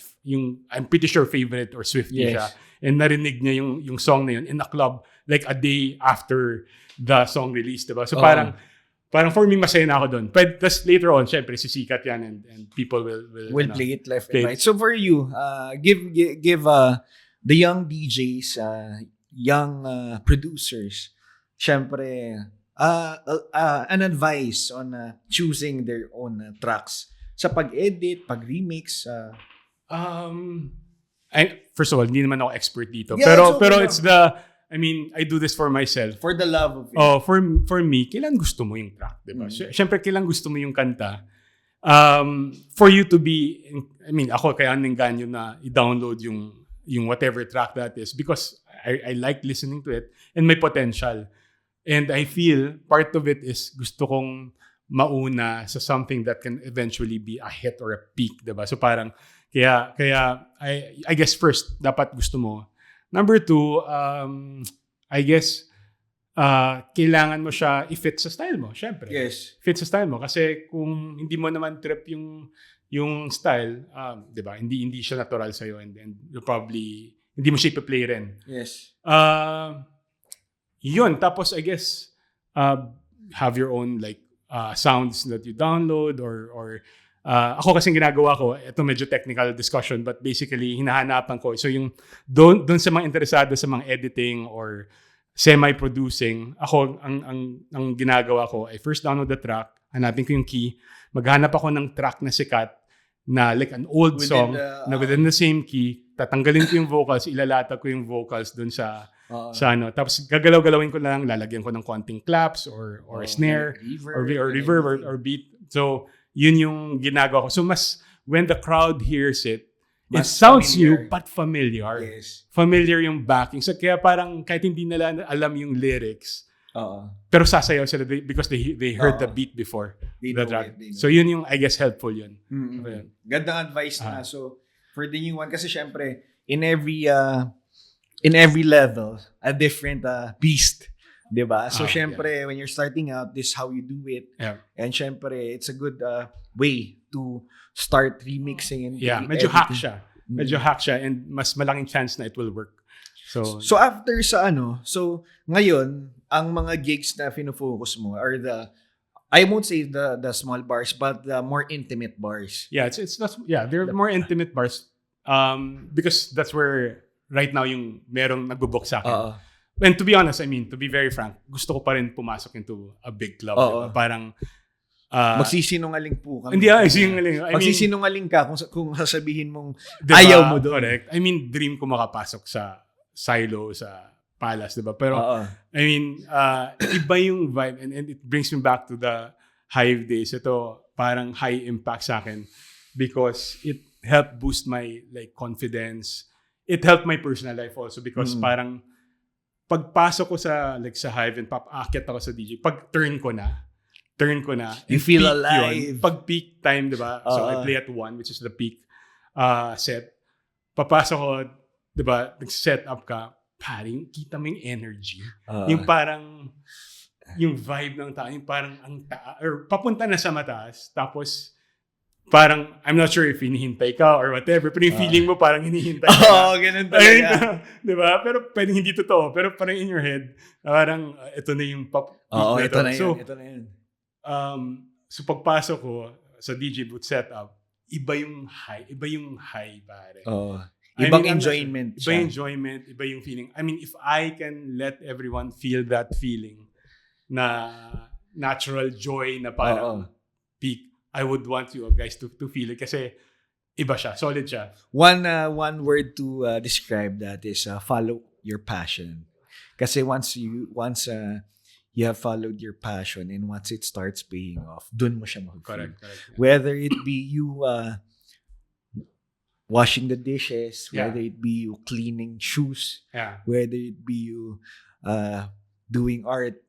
I'm pretty sure favorite or Swiftie siya. And narinig niya yung song na yun in a club like a day after the song released, diba? So parang for me, masaya na ako doon. But later on, syempre, sisikat yan and people will play it left and right. So for you, give the young DJs, young producers, syempre, an advice on choosing their own tracks sa pag-edit, pag-remix. First of all, hindi naman ako expert dito. Pero it's I do this for myself. For the love of it. For me, kailan gusto mo yung track, diba? Siyempre, kailan gusto mo yung kanta. For you to be, ako kaya nangganyo na i-download yung whatever track that is because I like listening to it and may potential. And I feel part of it is gusto kong mauna sa something that can eventually be a hit or a peak, diba? So parang, kaya I guess first, dapat gusto mo. Number 2, I guess, kailangan mo siya i-fit sa style mo, syempre. Yes. Fit sa style mo. Kasi kung hindi mo naman trip yung style, di ba, hindi siya natural sa'yo and you probably, hindi mo siya ipa-play rin. Yes. Yun. Tapos, I guess, have your own like sounds that you download or ako kasing ginagawa ko, ito medyo technical discussion, but basically, hinahanapan ko. So yung doon sa mga interesado sa mga editing or semi-producing, ako, ang ginagawa ko, I first download the track, hanapin ko yung key, maghanap ako ng track na sikat, na like an old song, na within the same key, tatanggalin ko yung vocals, ilalatag ko yung vocals doon sa tapos gagalaw-galawin ko lang, lalagyan ko ng konting claps or snare, or reverb or beat. So, yun yung ginagawa ko. So when the crowd hears it, it sounds new but familiar. Yes. Familiar yung backing. So kaya parang kahit hindi nila alam yung lyrics, pero sasayaw sila because they heard the beat before the track. So yun yung, I guess, helpful yun. Okay. Gandang advice na. So for the new one, kasi syempre, in every level, a different beast. Diba? So, syempre, when you're starting out, this is how you do it. Yeah. And syempre, it's a good way to start remixing and medyo hack siya. Medyo hack siya and mas malaking chance na it will work. So after so ngayon, ang mga gigs na fino-focus mo are I won't say the small bars, but the more intimate bars. Yeah, it's not, they're more intimate bars because that's where right now yung merong nagbo-book sa akin. And to be honest, to be very frank, gusto ko pa rin pumasok into a big club. Diba? Parang, Magsisinungaling po kami. Hindi sinungaling. Magsisinungaling ka kung sasabihin mong diba, ayaw mo doon. Correct. I mean, dream ko makapasok sa silo, sa palace, diba? Pero, I mean, iba yung vibe and it brings me back to the Hive days. Ito, parang high impact sa akin because it helped boost my like confidence. It helped my personal life also because parang pagpasok ko sa Hive and aakyat ako sa DJ, pag turn ko na, you feel alive. Pag peak time, diba? So I play at 1, which is the peak set. Papasok ko, diba? Nag-set up ka, paring, kita mo yung energy. Yung parang, yung vibe ng tao, yung parang ang or papunta na sa mataas, tapos parang, I'm not sure if hinihintay ka or whatever, pero yung feeling mo parang hinihintay ka. Ganun talaga. Diba? Pero pwedeng hindi totoo, pero parang in your head, parang ito na yung ito na yun. So pagpasok ko sa DJ booth setup, iba yung high, pare. Ibang enjoyment. Iba yung enjoyment, iba yung feeling. I mean, if I can let everyone feel that feeling na natural joy na parang peak, I would want you guys to feel it kasi iba siya, solid siya. One word to describe that is follow your passion. Kasi once you have followed your passion and once it starts paying off, dun mo siya mag-feel. Correct. Yeah. Whether it be you washing the dishes, whether it be you cleaning shoes, whether it be you doing art.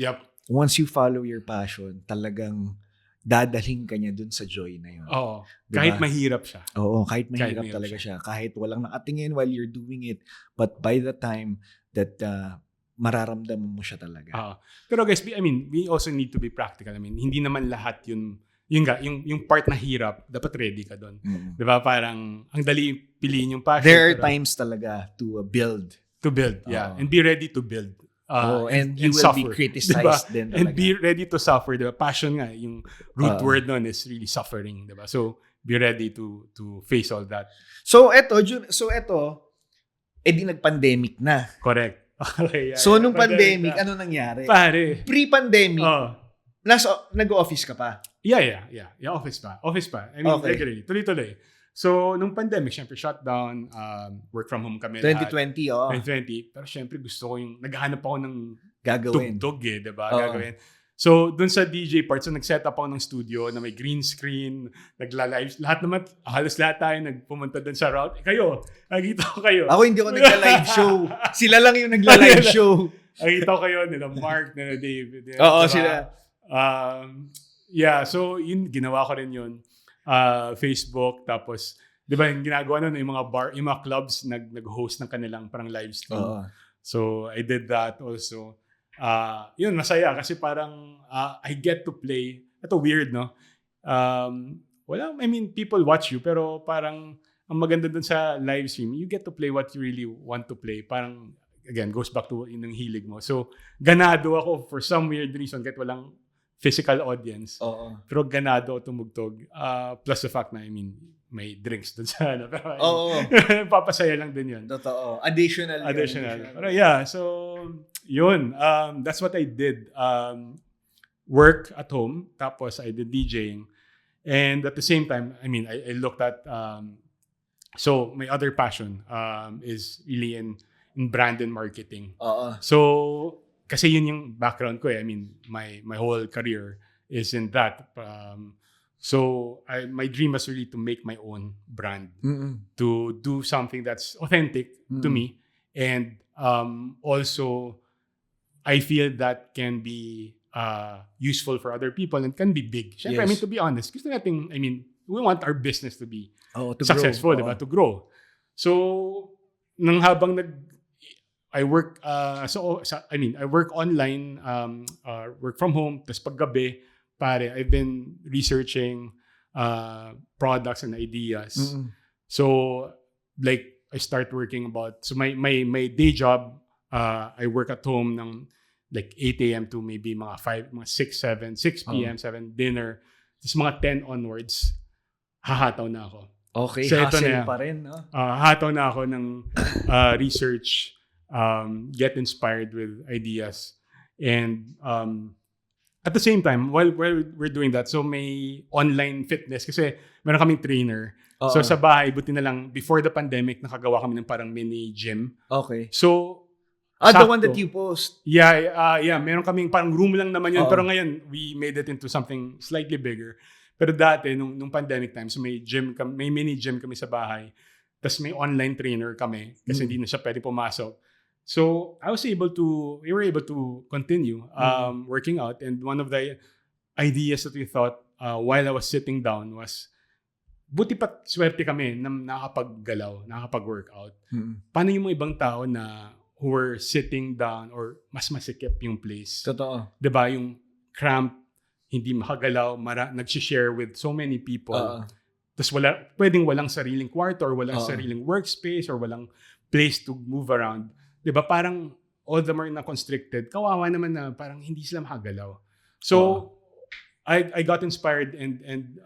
Yep. Once you follow your passion, talagang dadalhin ka niya dun sa joy na yun. Oo. Diba? Kahit mahirap siya. Oo, kahit mahirap talaga siya. Kahit walang nakatingin while you're doing it. But by the time that mararamdaman mo siya talaga. Pero guys, I mean, we also need to be practical. I mean, hindi naman lahat yung part na hirap, dapat ready ka doon. Diba? Parang, ang dali piliin yung passion. There are times talaga to build. To build, yeah. And be ready to build. And you will suffer, be criticized diba? din talaga. And be ready to suffer. Diba? Passion nga, yung root word nun is really suffering. Diba? So, be ready to face all that. So, eto, di nag-pandemic na. Correct. Okay, so, nung pandemic, ano nangyari? Pare. Pre-pandemic, nag-office ka pa? Yeah. Office pa. I mean, regularly. Tuloy-tuloy. So, nung pandemic, syempre, shutdown, work from home kami. 2020, 2020. Pero syempre, gusto ko yung, naghahanap ako ng gagawin. Tugtog diba? Gagawin. So, dun sa DJ part, so nag-set up ako ng studio na may green screen, nagla-live. Halos lahat tayo nagpumunta dun sa route. Kayo, nakikita ko kayo. Ako hindi ako nagla-live show. Sila lang yung nagla-live show. Nakikita ko kayo, nila Mark, nila Dave. Oo, sila. Yeah, so yun, ginawa ko rin yun. Facebook, tapos, di ba, yung ginagawa nun, yung mga clubs, nag-host ng kanilang parang live stream. So, I did that also. Yun, masaya kasi parang I get to play. Ito weird, no? I mean, people watch you, pero parang ang maganda dun sa live stream, you get to play what you really want to play. Parang, again, goes back to yung hilig mo. So, ganado ako for some weird reason kahit walang physical audience. Pero ganado ako tumugtog. Plus the fact na, I mean, may drinks dun sa ano. Pero, papasaya lang din yun. Totoo. Additional. Pero yeah, so, yun. That's what I did. Work at home. Tapos I did DJing. And at the same time, I mean, I looked at, so my other passion is really in brand and marketing. So, kasi yun yung background ko eh. I mean, my whole career is in that. So, my dream was really to make my own brand. To do something that's authentic to me. And also, I feel that can be useful for other people and can be big. Siyempre, I mean, to be honest, gusto natin, I mean, we want our business to be successful, diba? To grow. So, nang habang I work I work online, work from home, tapos paggabi, I've been researching products and ideas. So, like, I start working so my day job, I work at home ng like 8 a.m. to maybe mga 6 p.m., 7 dinner. Tapos mga 10 onwards, hahataw na ako. Okay, so, hustle pa rin, no? Hahataw na ako ng research, get inspired with ideas. And at the same time, while we're doing that, so may online fitness kasi meron kaming trainer. So sa bahay, buti na lang, before the pandemic, nakagawa kami ng parang mini gym. Okay. So, The one that you post. Yeah, meron kaming parang room lang naman yun. Pero ngayon, we made it into something slightly bigger. Pero dati, nung pandemic time, so may mini gym kami sa bahay. Tapos may online trainer kami kasi hindi na siya pwede pumasok. So, we were able to continue working out. And one of the ideas that we thought while I was sitting down was, buti pa swerte kami na nakakapaggalaw, nakakapag-workout. Paano yung mga ibang tao na who were sitting down or mas masikip yung place? Totoo. Diba? Yung cramp, hindi makagalaw, nag-share with so many people. Tapos pwedeng walang sariling kwarto or walang sariling workspace or walang place to move around. Diba? Parang all the more na constricted, kawawa naman na parang hindi sila makagalaw. So, I got inspired and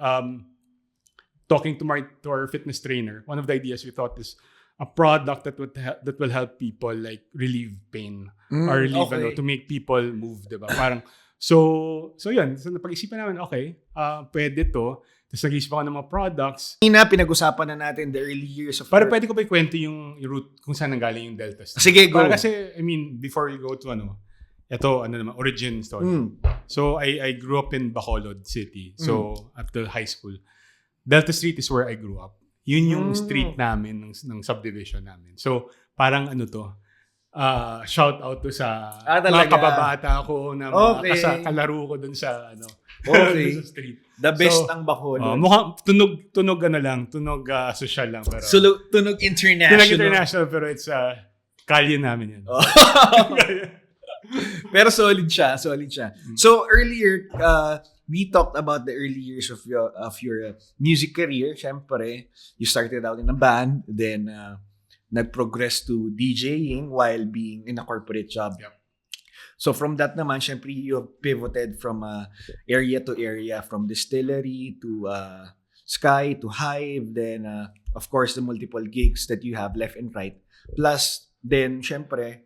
talking to our fitness trainer, one of the ideas we thought is a product that will help people like relieve pain or relieve to make people move, diba? Parang so yun. So napag-isipan namin, okay, pwede to. Tapos nag-isip ako ng mga products. Pinag-usapan na natin the early years of Para pwede ko ba ikwento yung route kung saan nanggaling yung Delta Street? Sige, go. Para kasi, I mean, before we go to origin story. So I grew up in Bacolod City. So at the high school. Delta Street is where I grew up. Yun yung street namin ng subdivision namin. So, parang shout out to sa mga kababata ko na mga kalaro ko dun sa dun sa street. The best ang Bacolod. Mukhang tunog social lang. Pero, tunog international. Tunog international pero it's kalye namin yun. Pero solid siya. So, earlier, we talked about the early years of your music career. Siyempre, you started out in a band, then nag-progress to DJing while being in a corporate job. Yep. So from that naman, siyempre, you have pivoted from area to area, from distillery to Sky to Hive, then of course, the multiple gigs that you have left and right. Plus, then, siyempre,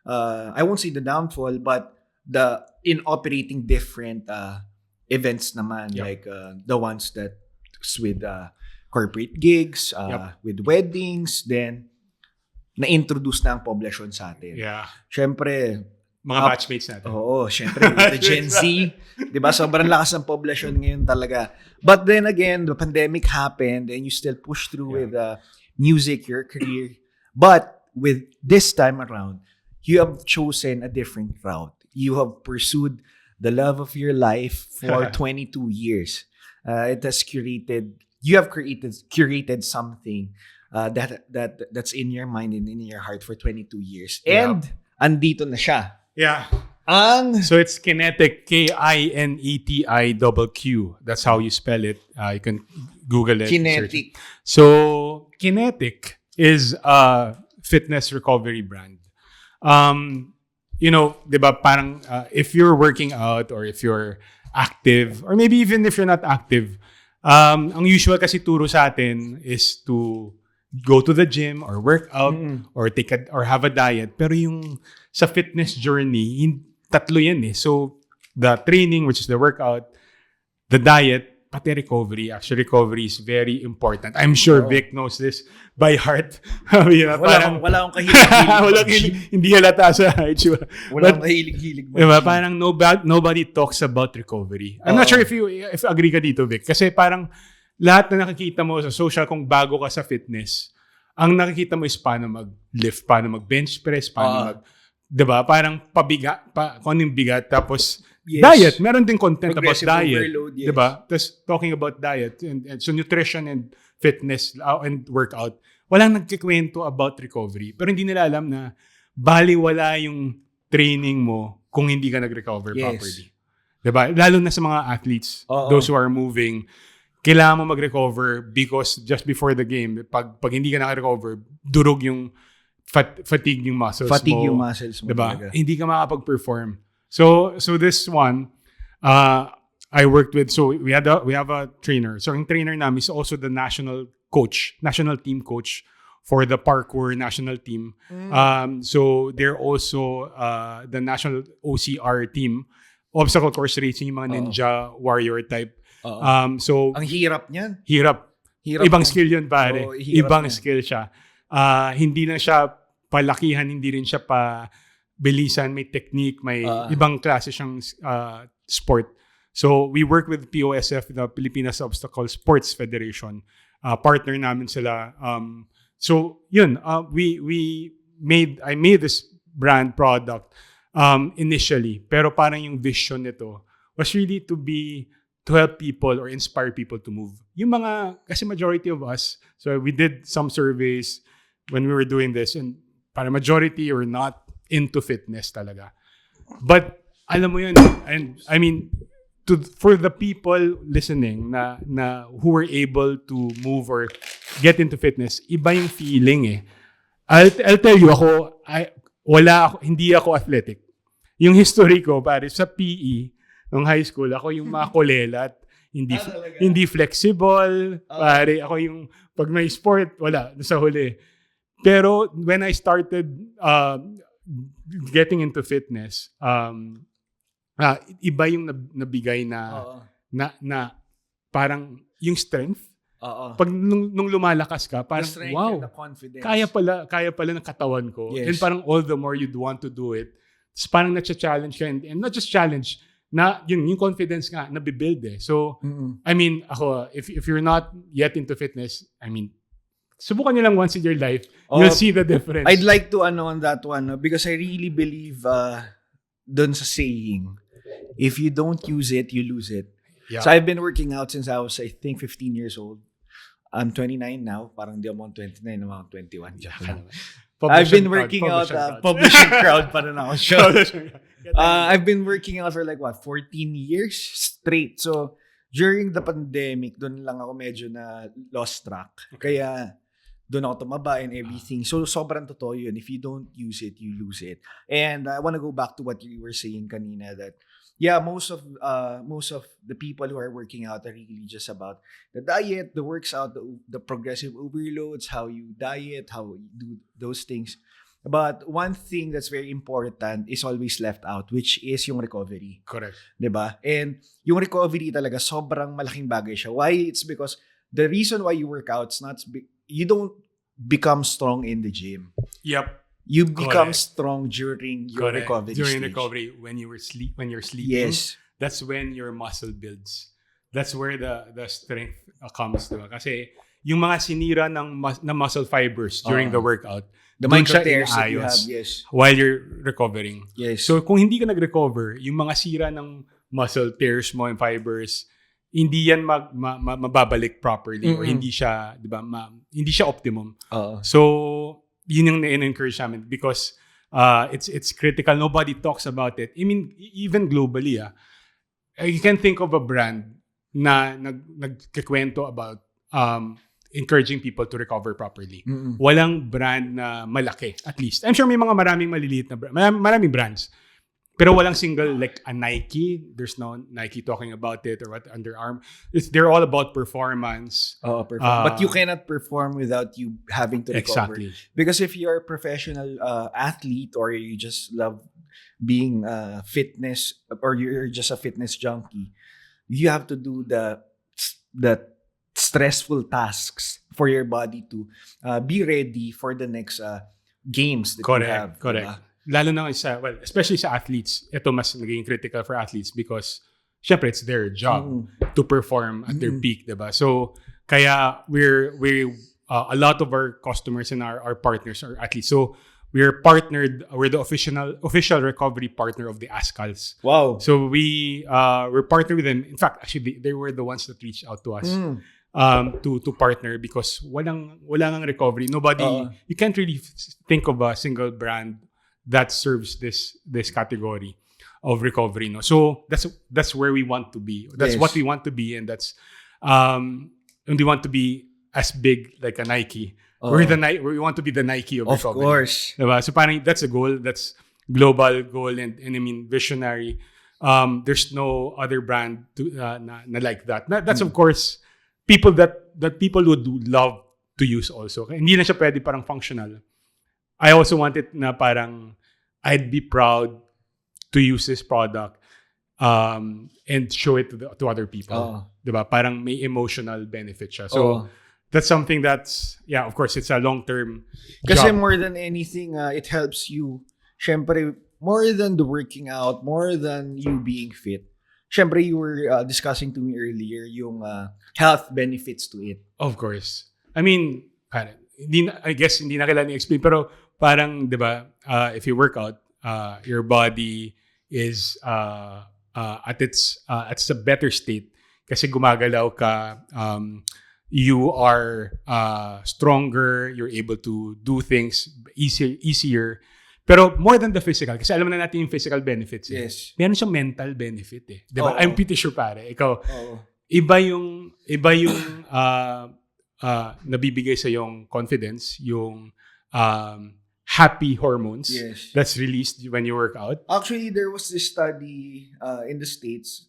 I won't say the downfall, but in operating different events naman, like the ones that's with corporate gigs, with weddings, then na-introduce na ang poblasyon sa atin. Yeah. Siyempre, mga batchmates natin. Oo, siyempre, with the Gen Z, di ba? Sobrang lakas ng poblasyon ngayon talaga. But then again, the pandemic happened and you still push through with music, your career. But with this time around, you have chosen a different route. You have pursued the love of your life for 22 years. It has you have curated something that's in your mind and in your heart for 22 years. And andito na siya. Yeah. So it's Kinetiqq, Kinetiqq. That's how you spell it. You can Google it. Kinetiqq. So Kinetiqq is a fitness recovery brand. Diba, parang if you're working out or if you're active or maybe even if you're not active, ang usual kasi turo sa atin is to go to the gym or work out or or have a diet. Pero yung sa fitness journey, tatlo yan eh. So the training, which is the workout, the diet, pati recovery. Actually, recovery is very important. I'm sure Vic knows this by heart. Wala akong kahilig-hilig. Hindi halata sa itsura. Wala akong kahilig-hilig. Diba, parang nobody talks about recovery. I'm not sure if agree ka dito, Vic. Kasi parang lahat na nakikita mo sa social kung bago ka sa fitness, ang nakikita mo is paano mag-lift, paano mag-bench press, paano diba? Parang kung anong bigat. Tapos, diet. Meron din content about diet. Overload, yes. Diba? Tapos, talking about diet. And so, nutrition and fitness and workout. Walang nagkikwento about recovery. Pero hindi nila alam na baliwala yung training mo kung hindi ka nag-recover properly. Diba? Lalo na sa mga athletes, those who are moving, kailangan mo mag-recover because just before the game, pag hindi ka naka-recover, durog yung fatigue yung muscles mo. Fatigue yung muscles mo. Diba? Talaga. Hindi ka makapag-perform. So this one, I worked with, so we have a trainer. So yung trainer namin is also the national team coach for the parkour national team. So they're also the national OCR team obstacle course racing, yung mga Oo. ninja warrior type. Oo. So, Ang hirap niyan. hirap. Hirap Ibang niyan. skill yun, pare. Oo, hirap Ibang niyan. skill siya. Hindi lang siya palakihan, hindi rin siya pa bilisan, may technique, may ibang klase siyang sport. So, we work with POSF, the Pilipinas Obstacle Sports Federation. Partner namin sila. So, yun. I made this brand product initially. Pero parang yung vision nito was really to help people or inspire people to move. Yung mga, kasi majority of us, so we did some surveys when we were doing this, and para majority were not into fitness talaga. But, alam mo yun, and I mean, for the people listening na who were able to move or get into fitness, iba yung feeling eh. I'll tell you, hindi ako athletic. Yung history ko, pare, sa PE, nung high school, ako yung makulelat, hindi flexible, pare, ako yung, pag may sport, wala, sa huli. Pero, when I started getting into fitness, iba yung nabigay na parang yung strength. Pag nung lumalakas ka, parang wow, kaya pala ng katawan ko. Yes. And parang all the more you'd want to do it. Tapos parang na-challenge ka, and not just challenge, na yung confidence nga nabibuild eh. So, I mean, ako, if you're not yet into fitness, I mean, subukan nyo lang once in your life, you'll see the difference. I'd like to on that one, because I really believe dun sa saying, if you don't use it, you lose it. Yeah. So I've been working out since I was, I think, 15 years old. I'm 29 now. Parang di ako 29, I'm mga 21. I've been working out, publishing crowd pa rin ako. I've been working out for 14 years straight. So, during the pandemic, doon lang ako medyo na lost track. Kaya, doon ako tumaba and everything. So, sobrang totoo yun. If you don't use it, you lose it. And I want to go back to what you were saying kanina that, yeah, most of the people who are working out are really just about the diet, the works out, the progressive overloads, how you diet, how you do those things. But one thing that's very important is always left out, which is yung recovery. Correct. Diba? And yung recovery talaga, sobrang malaking bagay siya. Why? It's because the reason why you work out, you don't become strong in the gym. Yep. You become strong during your recovery During stage. recovery, when you're sleeping, Yes. that's when your muscle builds. That's where the strength comes, diba? Kasi yung mga sinira ng muscle fibers during the workout, the doon micro siya tears that you inaayos have, yes. while you're recovering. Yes. So kung hindi ka nag-recover, yung mga sira ng muscle tears mo and fibers, hindi yan mababalik properly or hindi siya, diba, hindi siya optimum. So yun yung na-encourage namin because it's critical. Nobody talks about it. I mean, even globally, you can think of a brand na nagkikwento about encouraging people to recover properly. Walang brand na malaki, at least. I'm sure may mga maraming maliliit na brand. Maraming brands. Pero walang single, like a Nike. There's no Nike talking about it or what, Under Armour. They're all about performance. But you cannot perform without you having to recover. Exactly. Because if you're a professional athlete or you just love being fitness or you're just a fitness junkie, you have to do the stressful tasks for your body to be ready for the next games that you have. Correct. Diba? Lalo na especially sa athletes, ito mas naging critical for athletes because syempre it's their job to perform at their peak, diba? So kaya we're a lot of our customers and our partners are athletes. So we're the official recovery partner of the ASCALs. Wow. So we're partnered with them. In fact, actually they were the ones that reached out to us. To partner because walang recovery. Nobody, you can't really think of a single brand that serves this category of recovery. No, so that's where we want to be. That's what we want to be, and that's and we want to be as big like a Nike. We want to be the Nike of recovery. Of course. Diba? So parang that's a goal. That's global goal, and I mean visionary. There's no other brand na like that. That's of course people that people would love to use also. Hindi na siya pwede parang functional. I also want it na parang I'd be proud to use this product and show it to other people. Oo. Diba? Parang may emotional benefit siya. So, Oo. that's something that's, yeah, of course, it's a long-term Kasi job. more than anything, it helps you. Syempre, more than the working out, more than you being fit. Syempre, you were discussing to me earlier yung health benefits to it. Of course. I mean, I guess hindi na kailangan i-explain, pero parang, di ba, if you work out, your body is at a better state kasi gumagalaw ka, you are stronger, you're able to do things easier. Pero more than the physical, kasi alam na natin yung physical benefits. Yes. Meron siyang mental benefit eh. Di ba? Oo. I'm pretty sure pare. Ikaw, Oo. iba yung nabibigay sa yung confidence, yung happy hormones Yes. that's released when you work out. Actually, there was this study in the States.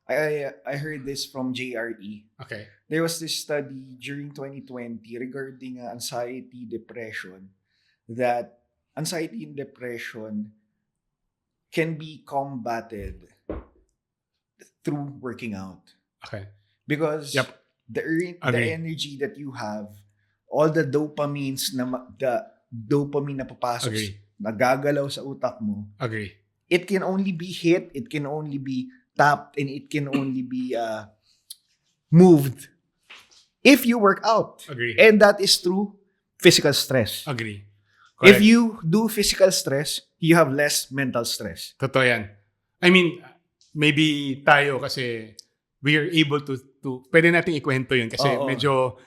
I heard this from JRE. Okay. There was this study during 2020 regarding anxiety, depression, that anxiety and depression can be combated through working out. Okay. Because Yep. the Agree. energy that you have, all the dopamines the dopamine na papasok, Agree. nagagalaw sa utak mo, Agree. it can only be hit, it can only be tapped, and it can only be moved if you work out. Agree. And that is through physical stress. Agree. If Correct. you do physical stress, you have less mental stress. Totoo yan. I mean, maybe tayo kasi we are able to pwede natin ikwento yun kasi Oo. medyo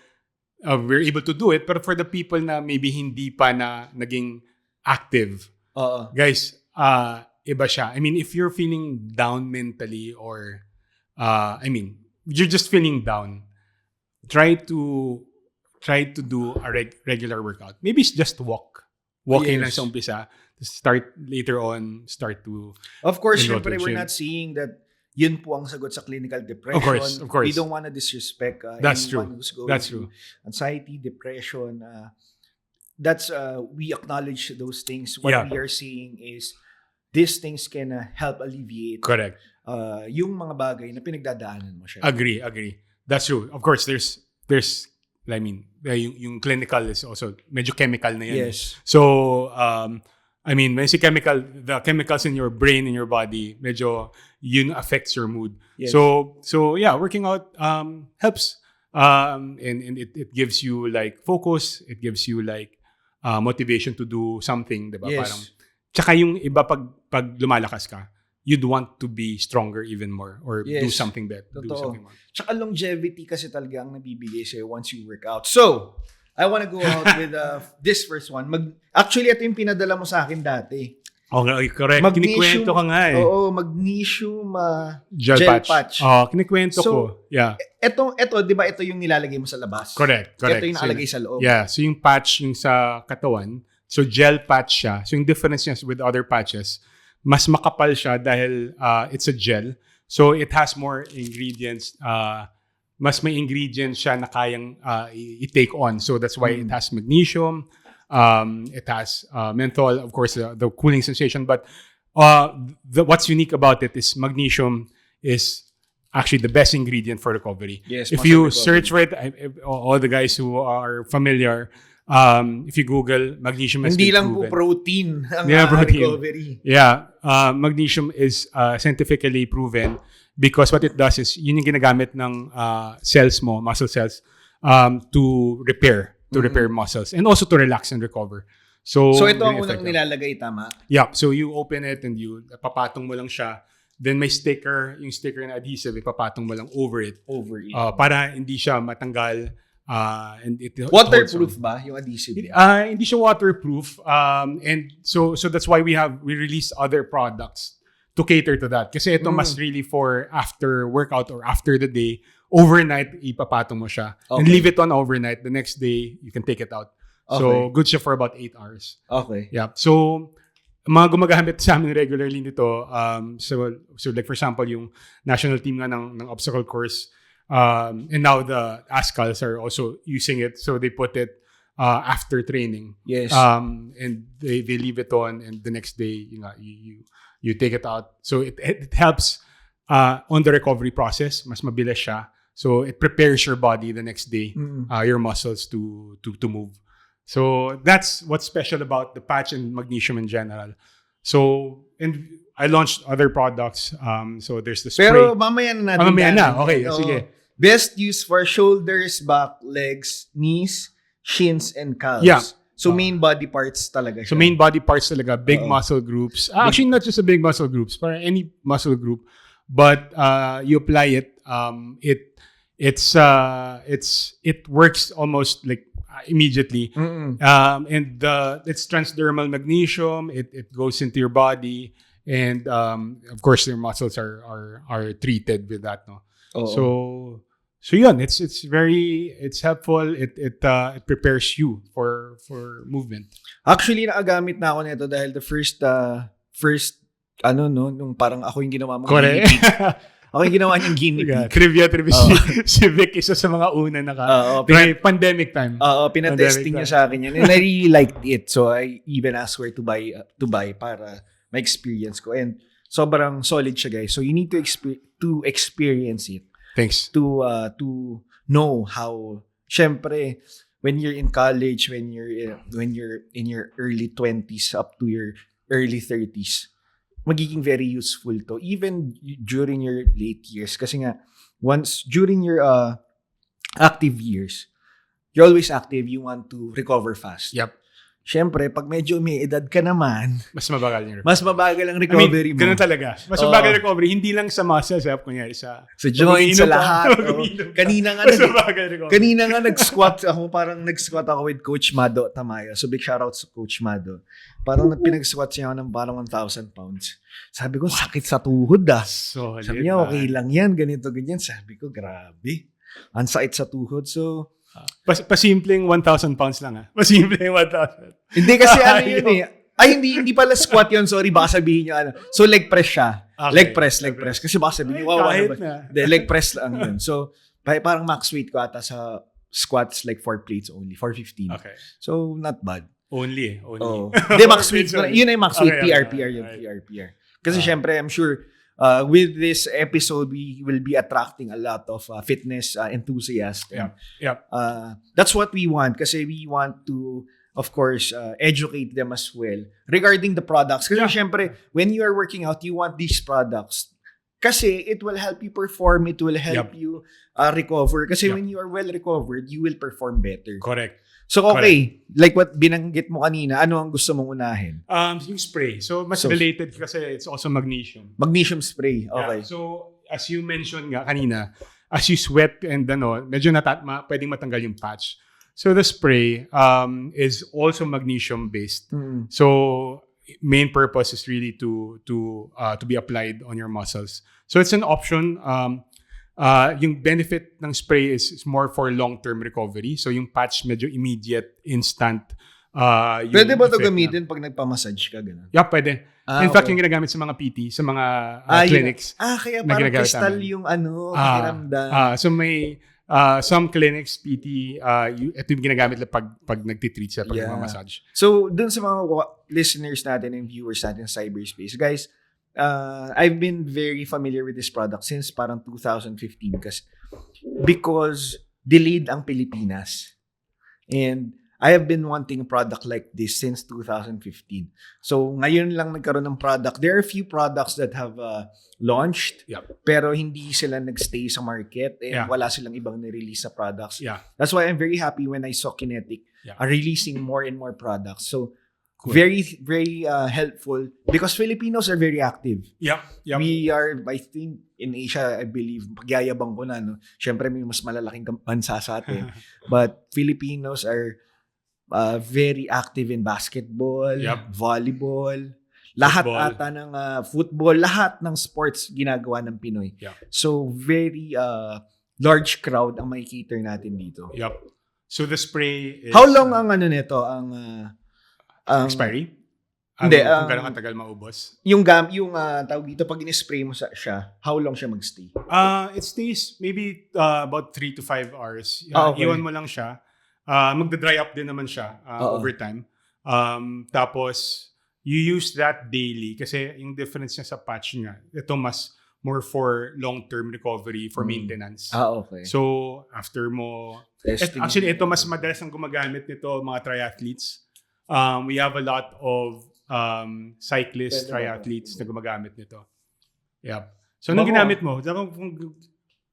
we're able to do it, pero for the people na maybe hindi pa na naging active, Oo. guys, iba siya. I mean, if you're feeling down mentally or I mean, you're just feeling down, try to do a regular workout. Maybe it's just walking lang Yes. sa umpisa. Start later on, start to Of course, enroll to syempre, the we're gym. not saying that yun po ang sagot sa clinical depression. Of course. We don't want to disrespect That's anyone true. who's going That's through true. anxiety, depression. That's we acknowledge those things. What Yeah. we are saying is these things can help alleviate Correct. yung mga bagay na pinagdadaanan mo siya. Agree. That's true. Of course, there's I mean, yung clinical is also medyo chemical na yan. Yes. So, I mean, when you say chemical, the chemicals in your brain, in your body, medyo yun affects your mood. Yes. So yeah, working out helps. And it gives you like focus. It gives you like motivation to do something, diba? Yes. Parang, tsaka yung iba pag lumalakas ka, you'd want to be stronger even more or do Yes. something better. Do Totoo. something more. Tsaka longevity kasi talaga ang nabibigay sa'yo once you work out. So, I wanna go out with this first one. Actually, ito yung pinadala mo sa akin dati. Okay, correct. Kinikwento ka nga eh. Oo, magnesium Gel patch. Kinikwento So, ko. Yeah. Ito, di ba ito yung nilalagay mo sa labas? Correct. Ito yung nakalagay sa loob. Yeah. So yung patch yung sa katawan, so gel patch siya. So yung difference niya with other patches, mas makapal siya dahil it's a gel. So it has more ingredients. Mas may ingredients siya na kayang i-take on. So that's why it has magnesium. It has menthol, of course, the cooling sensation. But what's unique about it is magnesium is actually the best ingredient for recovery. Yes, if muscle you recovery. search for it, all the guys who are familiar, if you Google magnesium has Hindi been lang po proven. protein ang Hindi lang protein. recovery. Yeah, magnesium is scientifically proven because what it does is yun yung ginagamit ng cells mo, muscle cells, to repair muscles and also to relax and recover. So So ito ang very unang effective. nilalagay, tama? Yeah, so you open it and you papatong mo lang siya. Then may sticker, yung sticker na adhesive, ipapatong mo lang over it. Over it. Para hindi siya matanggal. And it Waterproof ba yung adhesive? hindi siya waterproof. And so that's why we release other products to cater to that. Kasi ito mas really for after workout or after the day, overnight ipapatong mo siya. And Okay. leave it on overnight. The next day, you can take it out. So good siya for about 8 hours. Okay. Yeah. So mga gumagamit sa amin regularly nito, so like for example, yung national team nga ng obstacle course, and now the ASCALs are also using it. So they put it after training. Yes. And they leave it on, and the next day, you take it out. So it helps on the recovery process, mas mabilis siya. So it prepares your body the next day, your muscles to move. So that's what's special about the patch and magnesium in general. So, and I launched other products. So there's the spray. Pero mamaya na natin. Mamaya na. Okay, Oo. sige. Best use for shoulders, back, legs, knees, shins, and calves. Yeah. So main body parts talaga siya. So main body parts talaga, big muscle groups. Actually, not just the big muscle groups, but any muscle group. But you apply it. It works almost like immediately. And it's transdermal magnesium. It goes into your body, and of course your muscles are treated with that. No. So yun, it's helpful. It prepares you for movement. Actually, nakagamit na ako nito dahil the first nung parang ako yung ginawa mong Correct. guinea pig. Ako yung ginawa niyang guinea pig. Trivia. Si Vic, isa sa mga una pandemic time. Pinatesting niya sa akin yan. And I really liked it. So I even asked her to buy para ma-experience ko. And sobrang solid siya, guys. So you need to experience it. Thanks. To know how, syempre, when you're in college, when you're in your early 20s up to your early 30s, magiging very useful to even during your late years. Kasi nga, once during your active years, you're always active, you want to recover fast. Yep. Siyempre, pag medyo may edad ka naman, mas mabagal yung recovery. Mas mabagal ang recovery mo. Ganun talaga. Mas mabagal recovery. Hindi lang sa muscles, kunyari sa joints, sa lahat. Kanina nga nag-squat ako, with Coach Mado Tamayo. So big shoutout sa Coach Mado. Parang pinag-squat siya ng parang 1,000 pounds. Sabi ko, sakit sa tuhod Solid, sabi niya, okay lang yan, ganito, ganyan. Sabi ko, grabe. Ang sakit sa tuhod. So, pasimpleng 1,000 pounds lang Pasimpleng 1,000. Hindi kasi yun Ay, hindi pala squat yun. Sorry, baka sabihin nyo So, leg press siya. Okay. Leg press. Kasi baka sabihin nyo, wow, leg press lang yun. So, parang max weight ko ata sa squats like 4 plates only. 415. Okay. So, not bad. Only. Hindi, max weight. Yun ay max weight. Okay, PR. Kasi syempre, I'm sure, with this episode, we will be attracting a lot of fitness enthusiasts. Yeah. That's what we want kasi we want to, of course, educate them as well regarding the products. Kasi syempre, when you are working out, you want these products kasi it will help you perform, it will help you recover. Kasi when you are well recovered, you will perform better. Correct. So, okay. Like what binanggit mo kanina, ano ang gusto mong unahin? Yung spray. So, mas related kasi it's also magnesium. Magnesium spray. Okay. Yeah. So, as you mentioned nga kanina, as you sweat and medyo pwedeng matanggal yung patch. So, the spray is also magnesium-based. Mm-hmm. So, main purpose is really to be applied on your muscles. So, it's an option. Yung benefit ng spray is more for long-term recovery. So yung patch medyo immediate, instant. Pwede ba ito gamitin pag nagpamassage ka? Ganun? Yeah, pwede. In fact, yung ginagamit sa mga PT, sa mga clinics. Kaya parang crystal yung pakiramdam. So may some clinics, PT, ito yung ginagamit pag nagtitreat sa pag nagmamassage. So dun sa mga listeners natin and viewers natin sa cyberspace, guys, I've been very familiar with this product since parang 2015 because delayed ang Pilipinas. And I have been wanting a product like this since 2015. So ngayon lang nagkaroon ng product. There are a few products that have launched, pero hindi sila nagstay sa market and wala silang ibang nirelease sa products. That's why I'm very happy when I saw Kinetiqq releasing more and more products. So cool. Very, very helpful because Filipinos are very active. Yep. We are, I think, in Asia, I believe, pagyayabang ko na, no? Siyempre, may mas malalaking bansa sa atin. But Filipinos are very active in basketball, volleyball, lahat ata ng football, lahat ng sports ginagawa ng Pinoy. So, very large crowd ang makikita natin dito. So, the spray is... How long ang nito, ang... expiry? Hindi. Kung gano'ng katagal maubos? Yung tawag dito, pag in-spray mo siya, how long siya magstay? It stays maybe about 3 to 5 hours. Okay. Iwan mo lang siya. Magda-dry up din naman siya over time. Tapos, you use that daily kasi yung difference niya sa patch niya, ito mas more for long-term recovery, for maintenance. Okay. So, after mo... Testing. Actually, ito mas madalas ang gumagamit nito mga triathletes. We have a lot of cyclists, triathletes na gumagamit nito. Yep. So, anong ginamit mo?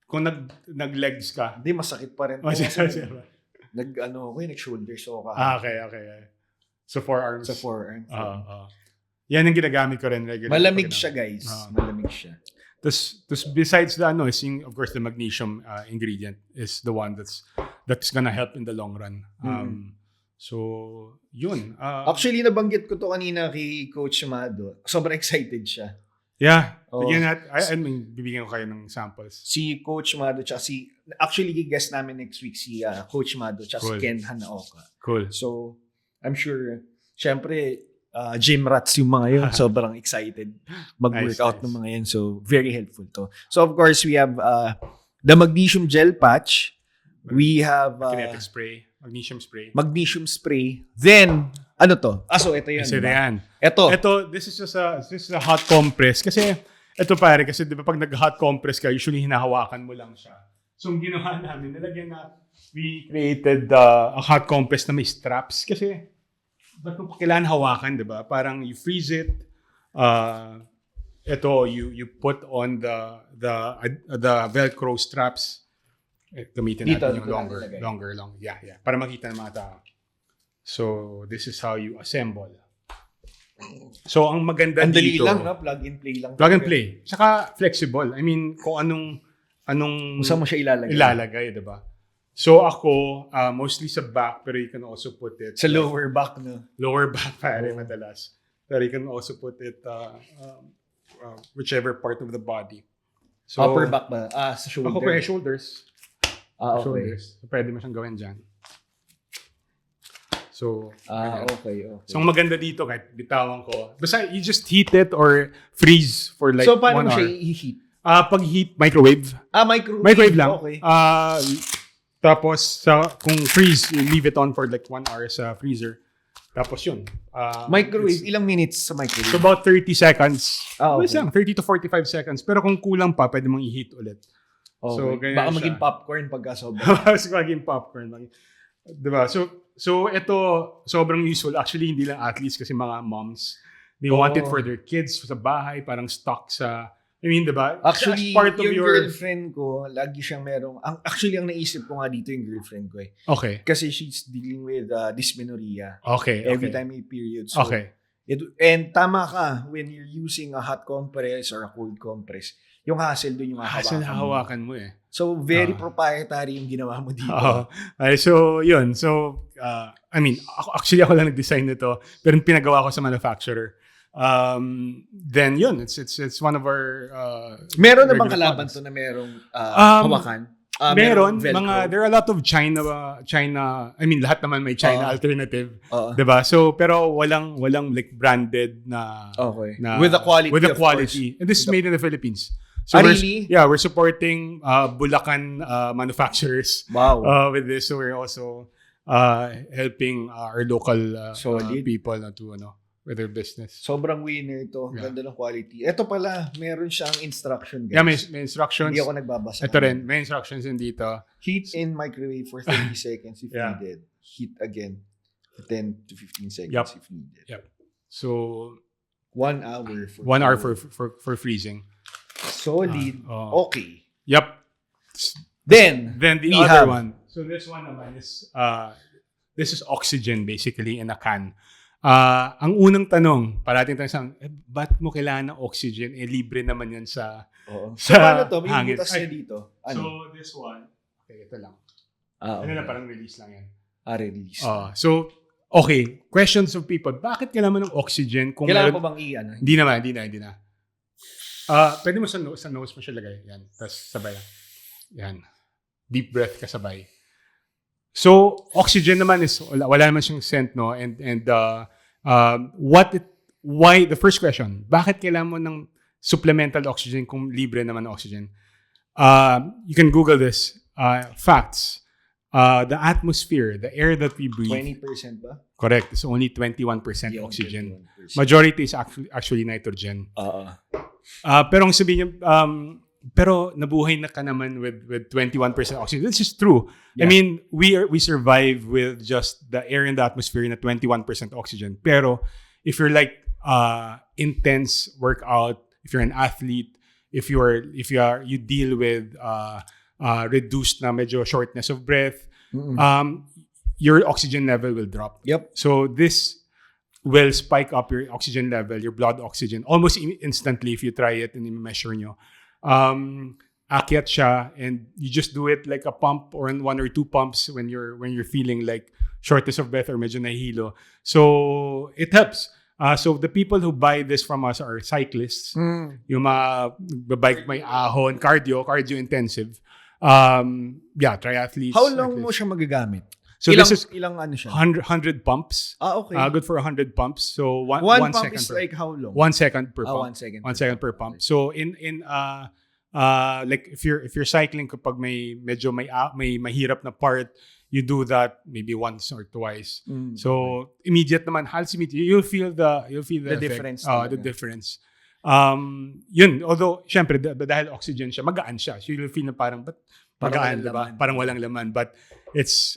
Kung nag-legs ka. Hindi, masakit pa rin. Nag-shoulder so ka. Okay. So, forearms. Sa forearm. Yan ang ginagamit ko rin regular. Malamig siya, guys. Malamig siya. Tapos besides the of course the magnesium ingredient is the one that's gonna help in the long run. So yun. Actually nabanggit ko to kanina kay Coach Mado. Sobrang excited siya. Yeah. Bibigyan ko kayo ng samples. Si Coach Mado tsaka actually guest namin next week si Coach Mado tsaka si Ken Hanaoka. Cool. So I'm sure syempre gym rats yung mga yun. Sobrang excited mag-workout ng mga yun. So, very helpful to. So, of course, we have the magnesium gel patch. We have Kinetiqq spray. Magnesium spray. Then, ano to? So, ito yun. Ito, this is a hot compress. Kasi, ito pare, kasi di ba pag nag-hot compress ka, usually hinahawakan mo lang siya. So, ang ginawa namin, we created a hot compress na may straps. Kasi, ba't mo kailangan hawakan, di ba? Parang you freeze it. Ito, you put on the Velcro straps. Gamitin natin yung longer. Yeah. Para makita ng mga tao. So, this is how you assemble. So, ang maganda dito. Ang dali lang, no? Plug and play. Saka flexible. I mean, kung anong saan mo siya ilalagay, di ba? So ako, mostly sa back, pero you can also put it... Sa lower back, no? Lower back, pare, madalas. Pero you can also put it whichever part of the body. So, upper back ba? Sa shoulder? Ako kaya shoulders. Okay. Shoulders. So, pwede mo siyang gawin dyan. So, okay. So, ang maganda dito, kahit bitawan ko, basta you just heat it or freeze for like 1 hour. So, paano mo siya i-heat? Pag heat, microwave. Microwave lang. Okay. Tapos, kung freeze, you leave it on for like 1 hour sa freezer. Tapos yun. Microwave, ilang minutes sa microwave? So about 30 seconds. Okay. 30 to 45 seconds. Pero kung kulang pa, pwede mong i-heat ulit. Okay. So, baka maging popcorn pagka sobrang. maging popcorn. Diba? So ito, sobrang useful. Actually, hindi lang athletes kasi mga moms. They want it for their kids sa bahay, parang stock sa... I mean, diba? Actually, part of yung girlfriend ko, lagi siyang merong... Actually, ang naisip ko nga dito yung girlfriend ko eh. Okay. Kasi she's dealing with dysmenorrhea. Okay. Every time may period. So, okay. And tama ka, when you're using a hot compress or a cold compress, yung hassle doon yung hahawakan mo eh. So, very proprietary yung ginawa mo dito. So, yun. So, I mean, actually ako lang nag-design nito, pero pinagawa ko sa manufacturer. Then yun, it's one of our meron na bang kalaban to na merong hawakan? Meron there are a lot of China, I mean lahat naman may China alternative, 'di ba? So pero walang like branded na with the quality. And this is made in the Philippines. So really? We're supporting Bulacan manufacturers. Wow. With this, so we're also helping our local people to with their business. Sobrang winner ito. Ganda ng quality. Ito pala, meron siyang instruction. Guys. Yeah, may instructions. Hindi ako nagbabasa. Ito rin, may instructions din dito. Heat in microwave for 30 seconds if needed. Heat again for 10 to 15 seconds if needed. Yep. So 1 hour for 1 hour for freezing. Solid. Okay. Yep. Then the other one. So this one naman is this is oxygen basically in a can. Ang unang tanong, parating tayo sa, ba't mo kailangan ng oxygen? Libre naman yan sa So, paano to? May butas niya dito. Ano? So, this one, okay, ito lang. Ano na, parang release lang yan. Release. So, okay, questions of people. Bakit kailangan ng oxygen? Kung kailangan pa bang i-ano? Hindi na. Pwede mo sa nose mo siya lagay. Yan. Tapos sabay lang. Yan. Deep breath ka sabay. So, oxygen naman is, wala naman siyang scent, no? And why, the first question, bakit kailangan mo ng supplemental oxygen kung libre naman ng oxygen? You can Google this. Facts. The atmosphere, the air that we breathe. 20% ba? Correct. It's only 21% Yung oxygen. 21%. Majority is actually nitrogen. Pero ang sabihin niyo, pero nabuhay na ka naman with 21% oxygen. This is true. Yeah. I mean, we survive with just the air in the atmosphere na 21% oxygen. Pero if you're like intense workout, if you're an athlete, if you deal with reduced na medyo shortness of breath, your oxygen level will drop. Yep. So this will spike up your oxygen level, your blood oxygen, almost instantly if you try it and i-measure nyo. Akyat siya, and you just do it like a pump or in 1 or 2 pumps when you're feeling like shortness of breath or medyo nahihilo. So it helps. So the people who buy this from us are cyclists, yung mga bike may ahon, cardio intensive. Triathletes. How long cyclists. mo siya magagamit? So this is ilang ano siya? 100 pumps. Okay. Good for 100 pumps. So one pump second is per, like how long? 1 second per pump. 1 second. 1 second per pump. So in like if you're cycling, kapag may mahirap na part, you do that maybe once or twice. So immediate naman, halos immediate, you'll feel the effect. difference. The difference. Yun, although syempre dahil oxygen siya, magaan siya. So you'll feel na parang magaan, diba? Parang walang laman, but it's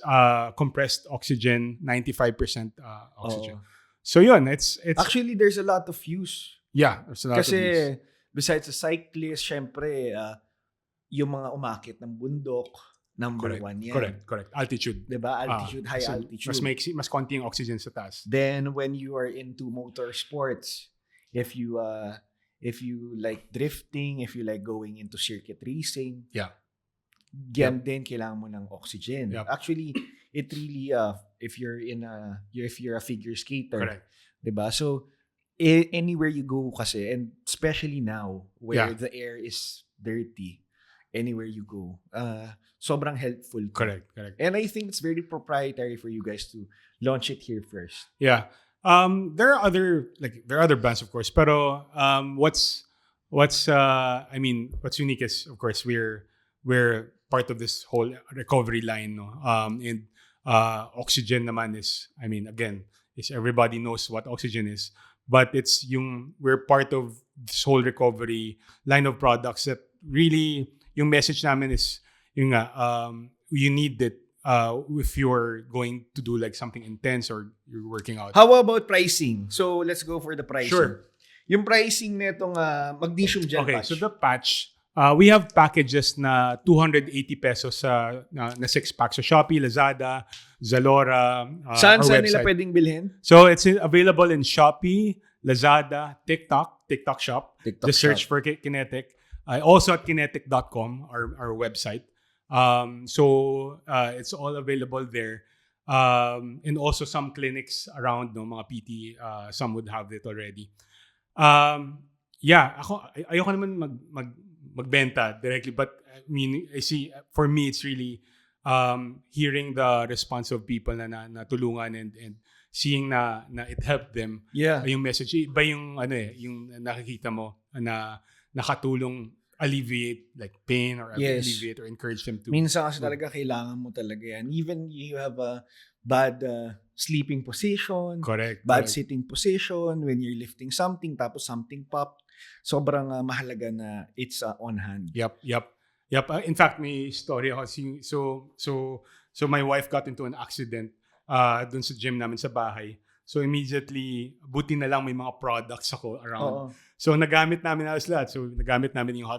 compressed oxygen, 95% oxygen. So yun, it's actually there's a lot of use. Yeah, there's a lot of use. Kasi besides a cyclist, syempre yung mga umakit ng bundok, number 1 yan. Correct. Altitude. Diba? Altitude, high altitude. Mas konti yung oxygen sa taas. Then when you are into motorsports, if you like drifting, if you like going into circuit racing, yan din kailangan mo ng oxygen. Yep. Actually, it really if you're a figure skater, correct, 'di ba? So anywhere you go kasi, and especially now where the air is dirty, anywhere you go, sobrang helpful. Correct. And I think it's very proprietary for you guys to launch it here first. Yeah. There are other brands, of course, pero what's unique is, of course, we're part of this whole recovery line, no? And oxygen naman is, again, everybody knows what oxygen is, but we're part of this whole recovery line of products that really, yung message namin is, you need it if you're going to do like something intense or you're working out. How about pricing? So let's go for the pricing. Sure. Yung pricing nitong magnesium gel patch. So the patch, we have packages na 280 pesos na 6-pack sa Shopee, Lazada, Zalora, Saan our nila website. pwedeng bilhin? So it's available in Shopee, Lazada, TikTok Shop. Just search for Kinetiqq. Also at kinetiqq.com, our website. So it's all available there. And also some clinics around, no, mga PT, some would have it already. Ayoko naman magbenta directly, but I see, for me, it's really hearing the response of people na tulungan and seeing na it helped them. Yeah. Yung message, iba yung yung nakikita mo na nakatulong alleviate like pain or alleviate or encourage them to. Minsan kasi talaga kailangan mo talaga yan. Even you have a bad sleeping position, bad sitting position, when you're lifting something tapos something popped, sobrang mahalaga na it's on hand. Yep. In fact, may story ako. So my wife got into an accident dun sa gym namin sa bahay. So immediately, buti na lang may mga products ako around. So nagamit namin halos lahat. So nagamit namin yung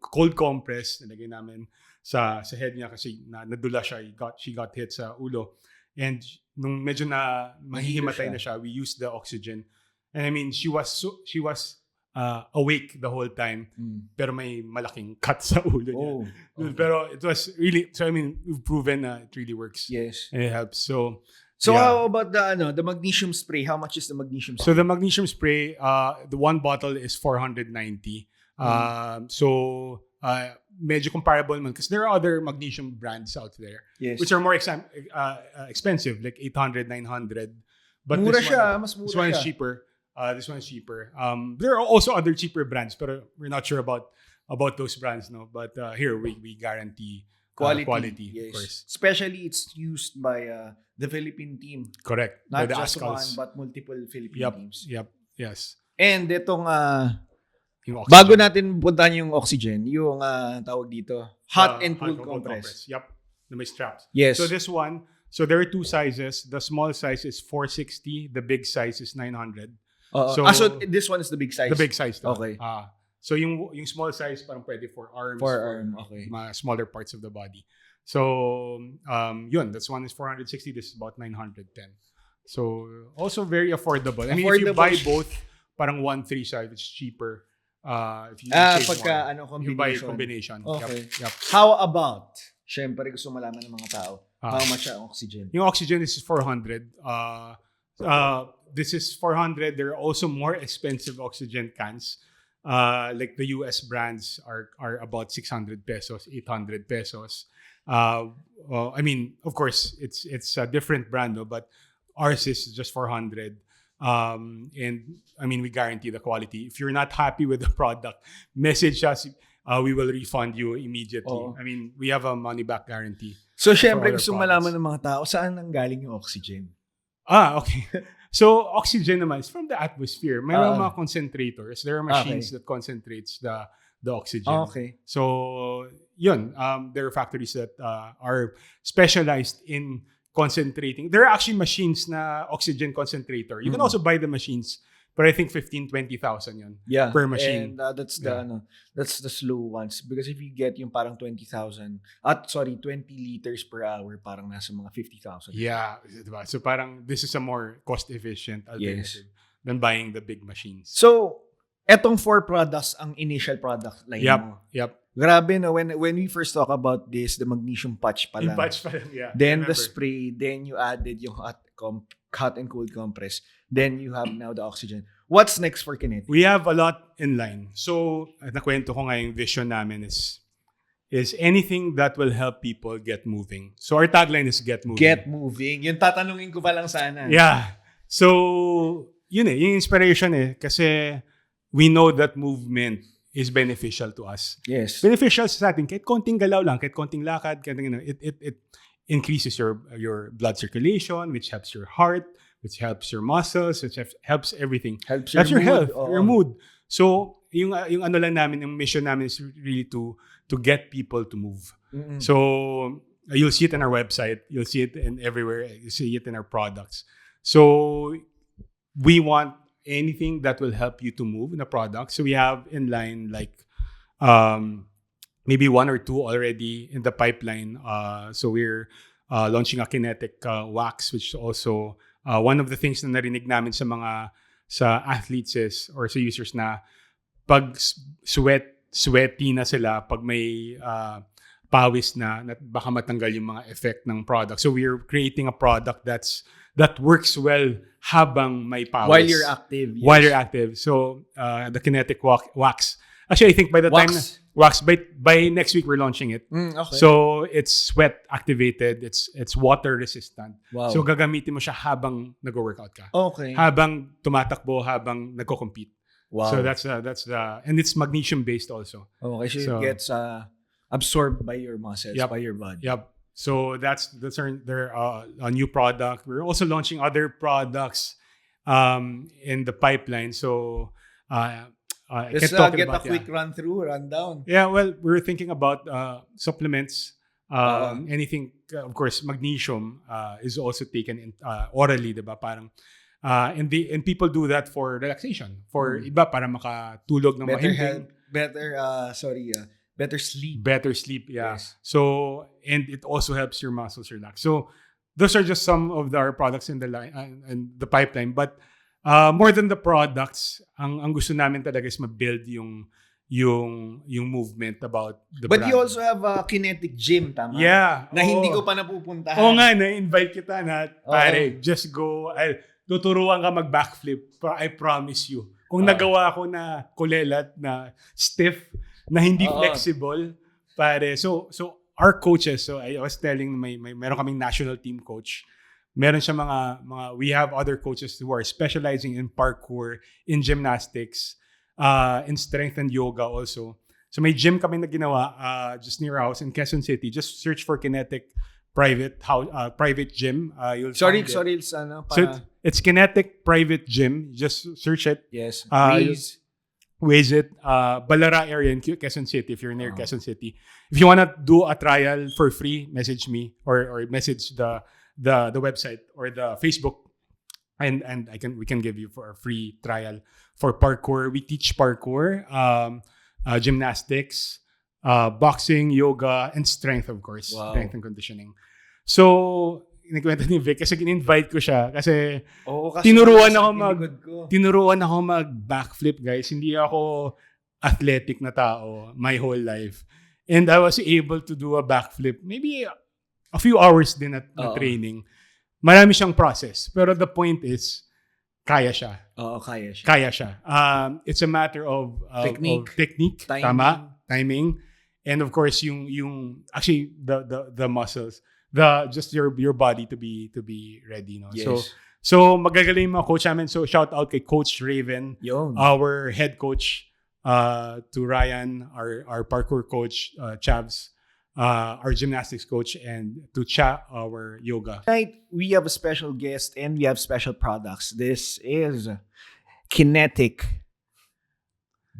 cold compress, nilagay namin sa head niya kasi nadula siya. She got hit sa ulo. And nung medyo na mahihimatay na siya, we used the oxygen. And she was awake the whole time, pero may malaking cut sa ulo niya. Okay. Pero it was really, so we've proven it really works. Yes. And it helps. So how about the magnesium spray? How much is the magnesium spray? So the magnesium spray, the one bottle is 490. So medyo comparable man because there are other magnesium brands out there, which are more expensive, like 800, 900. But mura siya, mas mura this one is cheaper. This one is cheaper. There are also other cheaper brands, but we're not sure about those brands, no. But here we guarantee Quality, of yes. course. Especially it's used by the Philippine team. Correct. Not By the just Ascals. one, but multiple Philippine Yep. teams. Yep. Yes. And itong, Yung oxygen. bago natin puntahan yung oxygen, yung tawag dito, hot and cold compress. Yep. The may straps. Yes. So this one, so there are two sizes. The small size is 460. The big size is 900. So this one is the big size? The big size. Okay. So yung small size parang pwede for arms. For arm, okay. Mga smaller parts of the body. So, yun. This one is 460. This is about 910. So, also very affordable. I mean, if you buy both, parang 1-3 size, it's cheaper. If you pagka more, you buy a combination. Okay. Yep. How about, syempre gusto malaman ng mga tao, how much ang oxygen? Yung oxygen, this is 400. This is 400. There are also more expensive oxygen cans. Like the US brands are about 600 pesos, 800 pesos. I mean, of course, it's a different brand, no? But ours is just 400. And I mean, we guarantee the quality. If you're not happy with the product, message us. We will refund you immediately. Oo. I mean, we have a money-back guarantee. So, syempre, other gusto malaman ng mga tao, saan nanggaling yung oxygen? Okay. So, oxygen naman is from the atmosphere. Mayroon mga concentrators. There are machines that concentrates the oxygen. Okay. So, yun. There are factories that are specialized in concentrating. There are actually machines na oxygen concentrator. You can also buy the machines. But I think 15,000-20,000 yun per machine. And that's the slow ones. Because if you get yung parang 20 liters per hour, parang nasa mga 50,000. Yeah. Diba? So parang this is a more cost-efficient alternative than buying the big machines. So, etong 4 products ang initial product line mo. Yep. Grabe no, when we first talk about this, the magnesium patch pa lang. Yung patch pa lang, yeah. Then the spray, then you added yung hot and cold compress. Then you have now the oxygen. What's next for Kinetiqq? We have a lot in line. So, nakwento ko nga yung vision namin is anything that will help people get moving. So, our tagline is get moving. Get moving. Yung tatanungin ko pa lang sana. Yeah. So, yun yung inspiration kasi we know that movement is beneficial to us. Yes. Beneficial sa atin. Kahit konting galaw lang, kahit konting lakad, it increases your blood circulation, which helps your heart, which helps your muscles, which helps everything. Helps your mood. health, your mood. So, yung ano lang namin, yung mission namin is really to get people to move. Mm-hmm. So, you'll see it in our website. You'll see it in everywhere. You see it in our products. So, we want anything that will help you to move in a product. So, we have in line like maybe 1 or 2 already in the pipeline. So, we're launching a Kinetiqq wax, which also one of the things na narinig namin sa athletes is, or sa users na pag sweaty na sila, pag may pawis na baka matanggal yung mga effect ng product. So we're creating a product that works well habang may pawis. While you're active. Yes. While you're active. So the Kinetiqq wax. Actually, I think by the time by next week we're launching it. Okay. So it's sweat activated, it's water resistant. Wow. So gagamitin mo siya habang nag-workout ka. Okay. Habang tumatakbo, habang nagko-compete. Wow. So that's the and it's magnesium based also. Okay, so it gets absorbed by your muscles, by your body. Yep. So that's a new product. We're also launching other products in the pipeline. So Let's get a quick rundown. Yeah, well, we're thinking about supplements. Anything, of course, magnesium is also taken orally, diba? Parang, and people do that for relaxation. For iba, para makatulog ng mahimbing. Better sleep. Better sleep, yeah. Yes. So, and it also helps your muscles relax. So, those are just some of our products in the line and the pipeline. But more than the products, ang gusto namin talaga is ma-build yung movement about the brand. But you also have a Kinetiqq gym, tama? Yeah. Na hindi ko pa napupuntahan. Oo nga, na-invite kita na, pare, just go. Tuturuan ka mag-backflip. I promise you. Kung nagawa ko na kulelat, na stiff, na hindi flexible, pare. So our coaches, so I was telling meron kaming national team coach. Meron siya mga we have other coaches who are specializing in parkour, in gymnastics, in strength and yoga also. So may gym kami na ginawa just near our house in Quezon City. Just search for Kinetiqq private gym. You'll Sorry, find it. sorry, ano, So para, it's Kinetiqq private gym. Just search it. yes, Uh, please. Waze it. Balara area in Quezon City if you're near Oh. Quezon City. If you wanna do a trial for free, message me or message the website or the Facebook, and we can give you for a free trial for parkour. We teach parkour, gymnastics, boxing, yoga, and strength, of course. Wow. Strength and conditioning. So, inikwento ni Vic kasi in-invite ko siya kasi Oo, kasi tinuruan nasa ako likod ko. tinuruan ako mag-backflip, guys. Hindi ako athletic na tao my whole life. And I was able to do a backflip maybe a few hours din na Oo. training. Marami siyang process. Pero the point is, kaya siya. Oo, kaya siya. Kaya siya. It's a matter of technique, Timing. tama, timing, and of course yung actually the muscles, just your body to be ready, no. Yes. So magagaling mga coach namin. So shout out kay Coach Raven, Yun. our head coach, to Ryan, our parkour coach, Chavs, our gymnastics coach, and to Cha, our yoga. Tonight, we have a special guest and we have special products. This is Kinetiqq.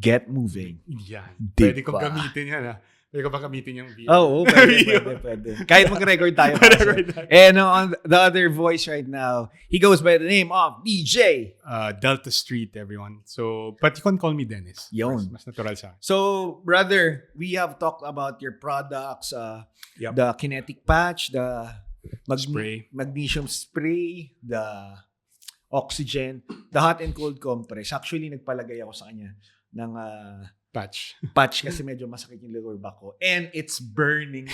Get moving. Yan. Di Pwede kong ba? gamitin yan, ha? Pwede ko ba gamitin yung video? Oo, pwede. Kahit mag-record tayo. Mag-record tayo. And on the other voice right now, he goes by the name of DJ. Delta Street, everyone. So, but you can call me Dennis. Yun. Mas natural sa akin. So, brother, we have talked about your products, Yep. the Kinetiqq patch, the Spray. magnesium spray, the oxygen, the hot and cold compress. Actually, nagpalagay ako sa kanya ng Patch. patch kasi medyo masakit yung lower back ko. And it's burning.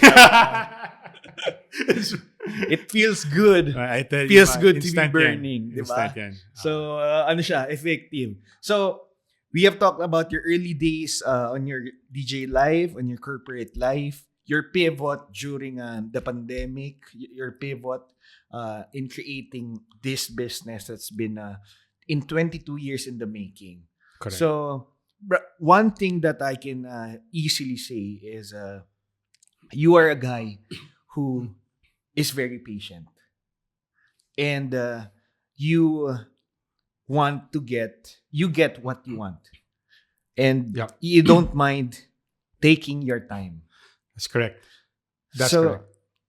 It feels good. I tell Feels you, good to be instant burning, yan. di ba? Instant yan. So, ano siya, effective. So, we have talked about your early days on your DJ life, on your corporate life, your pivot during the pandemic, your pivot in creating this business that's been in 22 years in the making. Correct. So, one thing that I can easily say is you are a guy who is very patient. And you get what you want. And Yep. you don't mind taking your time. That's correct. That's so, correct.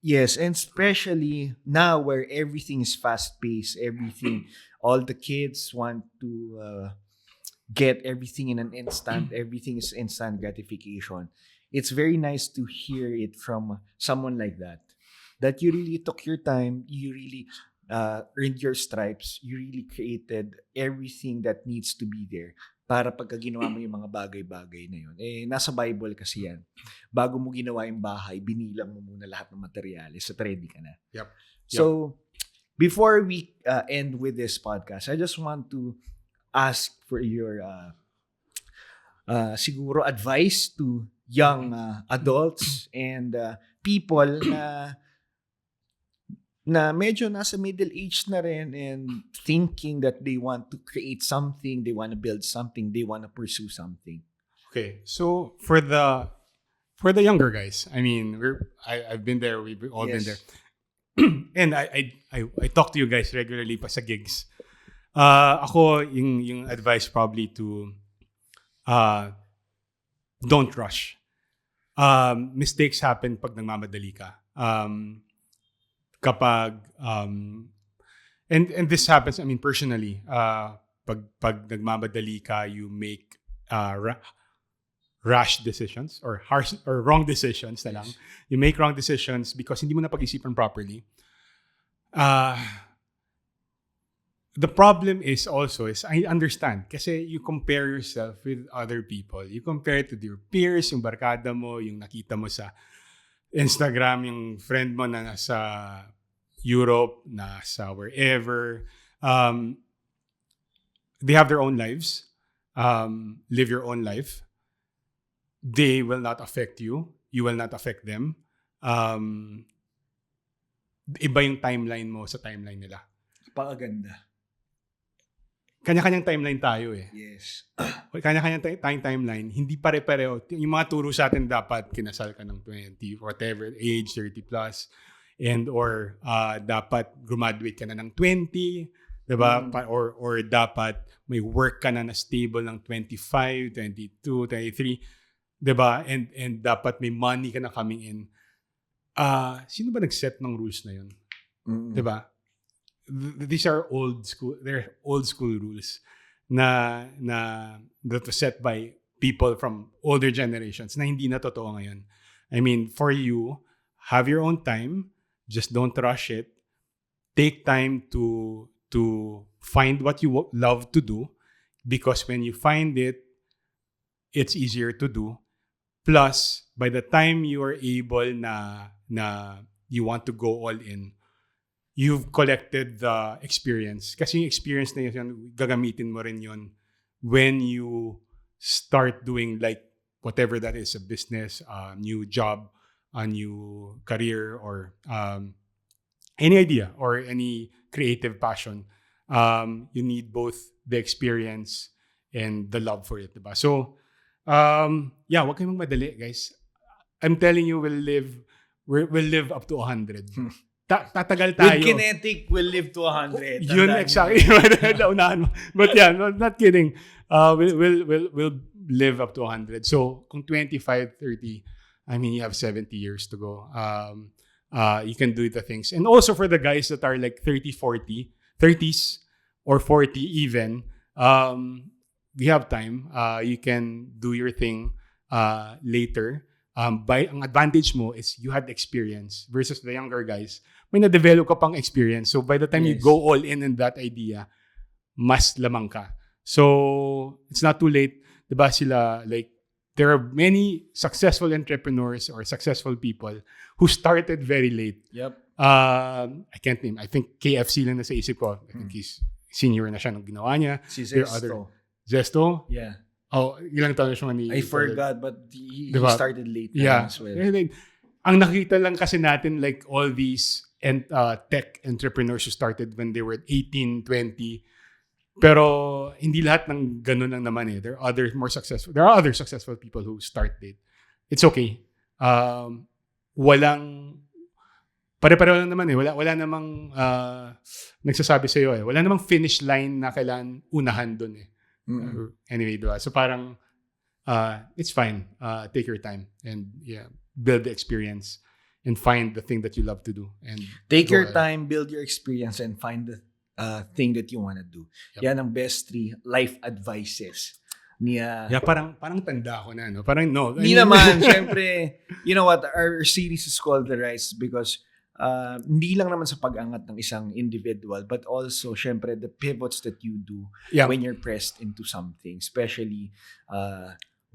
Yes, and especially now where everything is fast-paced, all the kids want to get everything in an instant. Everything is instant gratification. It's very nice to hear it from someone like that. That you really took your time, you really earned your stripes, you really created everything that needs to be there para pagka ginawa mo yung mga bagay-bagay na yun. Eh, nasa Bible kasi yan. Bago mo ginawa yung bahay, binilang mo muna lahat ng materyales at ready ka na. Yep. So, before we end with this podcast, I just want to ask for your siguro advice to young adults and people na medyo nasa middle age na rin and thinking that they want to create something, they want to build something, they want to pursue something. Okay, so for the younger guys, I mean, I've been there, we've all been there, and I talk to you guys regularly pa sa gigs. Ako yung advice probably to don't rush. Mistakes happen pag nagmamadali ka. Kapag and this happens, I mean, personally, pag nagmamadali ka, you make rash decisions or harsh or wrong decisions na lang. You make wrong decisions because hindi mo na pag-isipan properly. The problem is I understand kasi you compare yourself with other people. You compare it to your peers, yung barkada mo, yung nakita mo sa Instagram, yung friend mo na nasa Europe, nasa wherever. They have their own lives. Live your own life. They will not affect you. You will not affect them. Iba yung timeline mo sa timeline nila. Napakaganda. kanya-kanyang timeline tayo eh. Yes. Kanya-kanyang timeline, hindi pare-pareho. Yung mga turo sa atin dapat kinasal ka ng 20, whatever, age, 30 plus. And or dapat graduate ka na ng 20, diba? Or dapat may work ka na stable ng 25, 22, 23, diba? And dapat may money ka na coming in. Sino ba nag-set ng rules na yun? Diba? These are old school. They're old school rules na that was set by people from older generations na hindi na totoo ngayon. I mean, for you, have your own time. Just don't rush it. Take time to find what you love to do, because when you find it, it's easier to do. Plus, by the time you are able na you want to go all in, you've collected the experience. Kasi yung experience na yun, gagamitin mo rin yun when you start doing like whatever that is, a business, a new job, a new career, or any idea or any creative passion. You need both the experience and the love for it, diba? So, yeah, wag kayong magmadali, guys. I'm telling you, we'll live up to 100. Tatagal tayo. With Kinetiqq, we'll live to 100. Yun, exactly. Naunahan mo. But yeah, not kidding. We'll live up to 100. So, kung 25, 30, I mean, you have 70 years to go. You can do the things. And also for the guys that are like 30, 40, 30s or 40 even, we have time. You can do your thing later. Ang advantage mo is you had experience versus the younger guys. May na-develop ka pang experience. So by the time you go all in that idea, mas lamang ka. So it's not too late. Diba sila, like, there are many successful entrepreneurs or successful people who started very late. Yep. I can't name. I think KFC lang na sa isip ko. I think he's senior na siya nung ginawa niya. Si Zesto. Yeah. Oh, ilang taon na siya ni... I forgot, but he diba? Started late as well. Ang nakita lang kasi natin, like all these tech entrepreneurs who started when they were 18, 20. Pero hindi lahat ng ganun lang naman eh. There are other successful people who start late. It's okay. Pare-pareho lang naman eh. Wala namang nagsasabi sa'yo eh. Wala namang finish line na kailangan unahan dun eh. Anyway, diba? So parang it's fine. Take your time and build the experience and find the thing that you love to do. And take your time, build your experience, and find the thing that you want to do. Yep. Yan ang best 3 life advices niya. Yeah, parang tanda ko na, no? Parang no. Hindi naman, syempre, you know what, our series is called The Rise because hindi lang naman sa pag-angat ng isang individual, but also, syempre, the pivots that you do when you're pressed into something, especially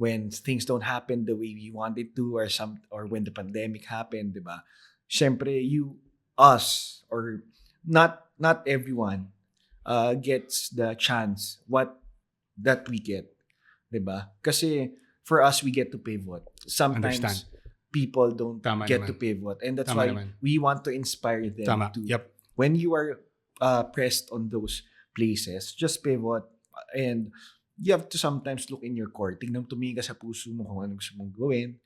when things don't happen the way we want it to, or when the pandemic happened, diba? Syempre, us, or not everyone gets the chance that we get, diba? Kasi for us, we get to pivot. Sometimes people don't get to pivot, and that's why we want to inspire them to. Yep. When you are pressed on those places, just pivot, and you have to sometimes look in your core. Tingnan, tumingin ka sa puso mo kung ano gusto mong gawin,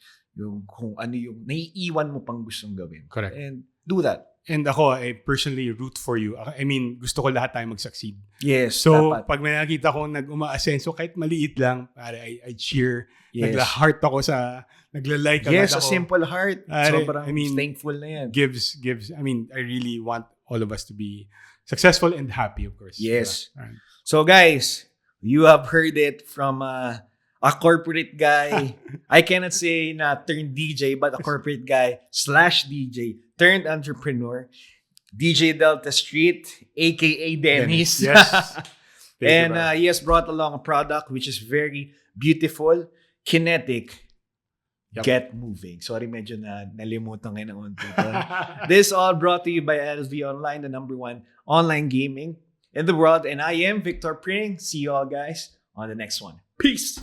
kung ano yung naiiwan mo pang gustong gawin. Correct. And do that. And ako, I personally root for you. I mean, gusto ko lahat tayo mag-succeed. Yes, so, dapat. Pag may nakita ko nag-umaasenso, kahit maliit lang, I cheer. Yes. Nagla-heart ako nagla-like agad ako. Yes, a simple heart. Sobrang thankful na yan. Gives, I mean, I really want all of us to be successful and happy, of course. Yes. Right. So, guys, you have heard it from a corporate guy. I cannot say na turned DJ, but a corporate guy / DJ turned entrepreneur. DJ Delta Street, aka Dennis. Yes. And he has brought along a product which is very beautiful. Kinetiqq. Yep. Get moving. Sorry, medyo nalimutan ngayon ng unti. This all brought to you by LV Online, the #1 online gaming in the world. And I am Victor Pring. See you all guys on the next one. Peace.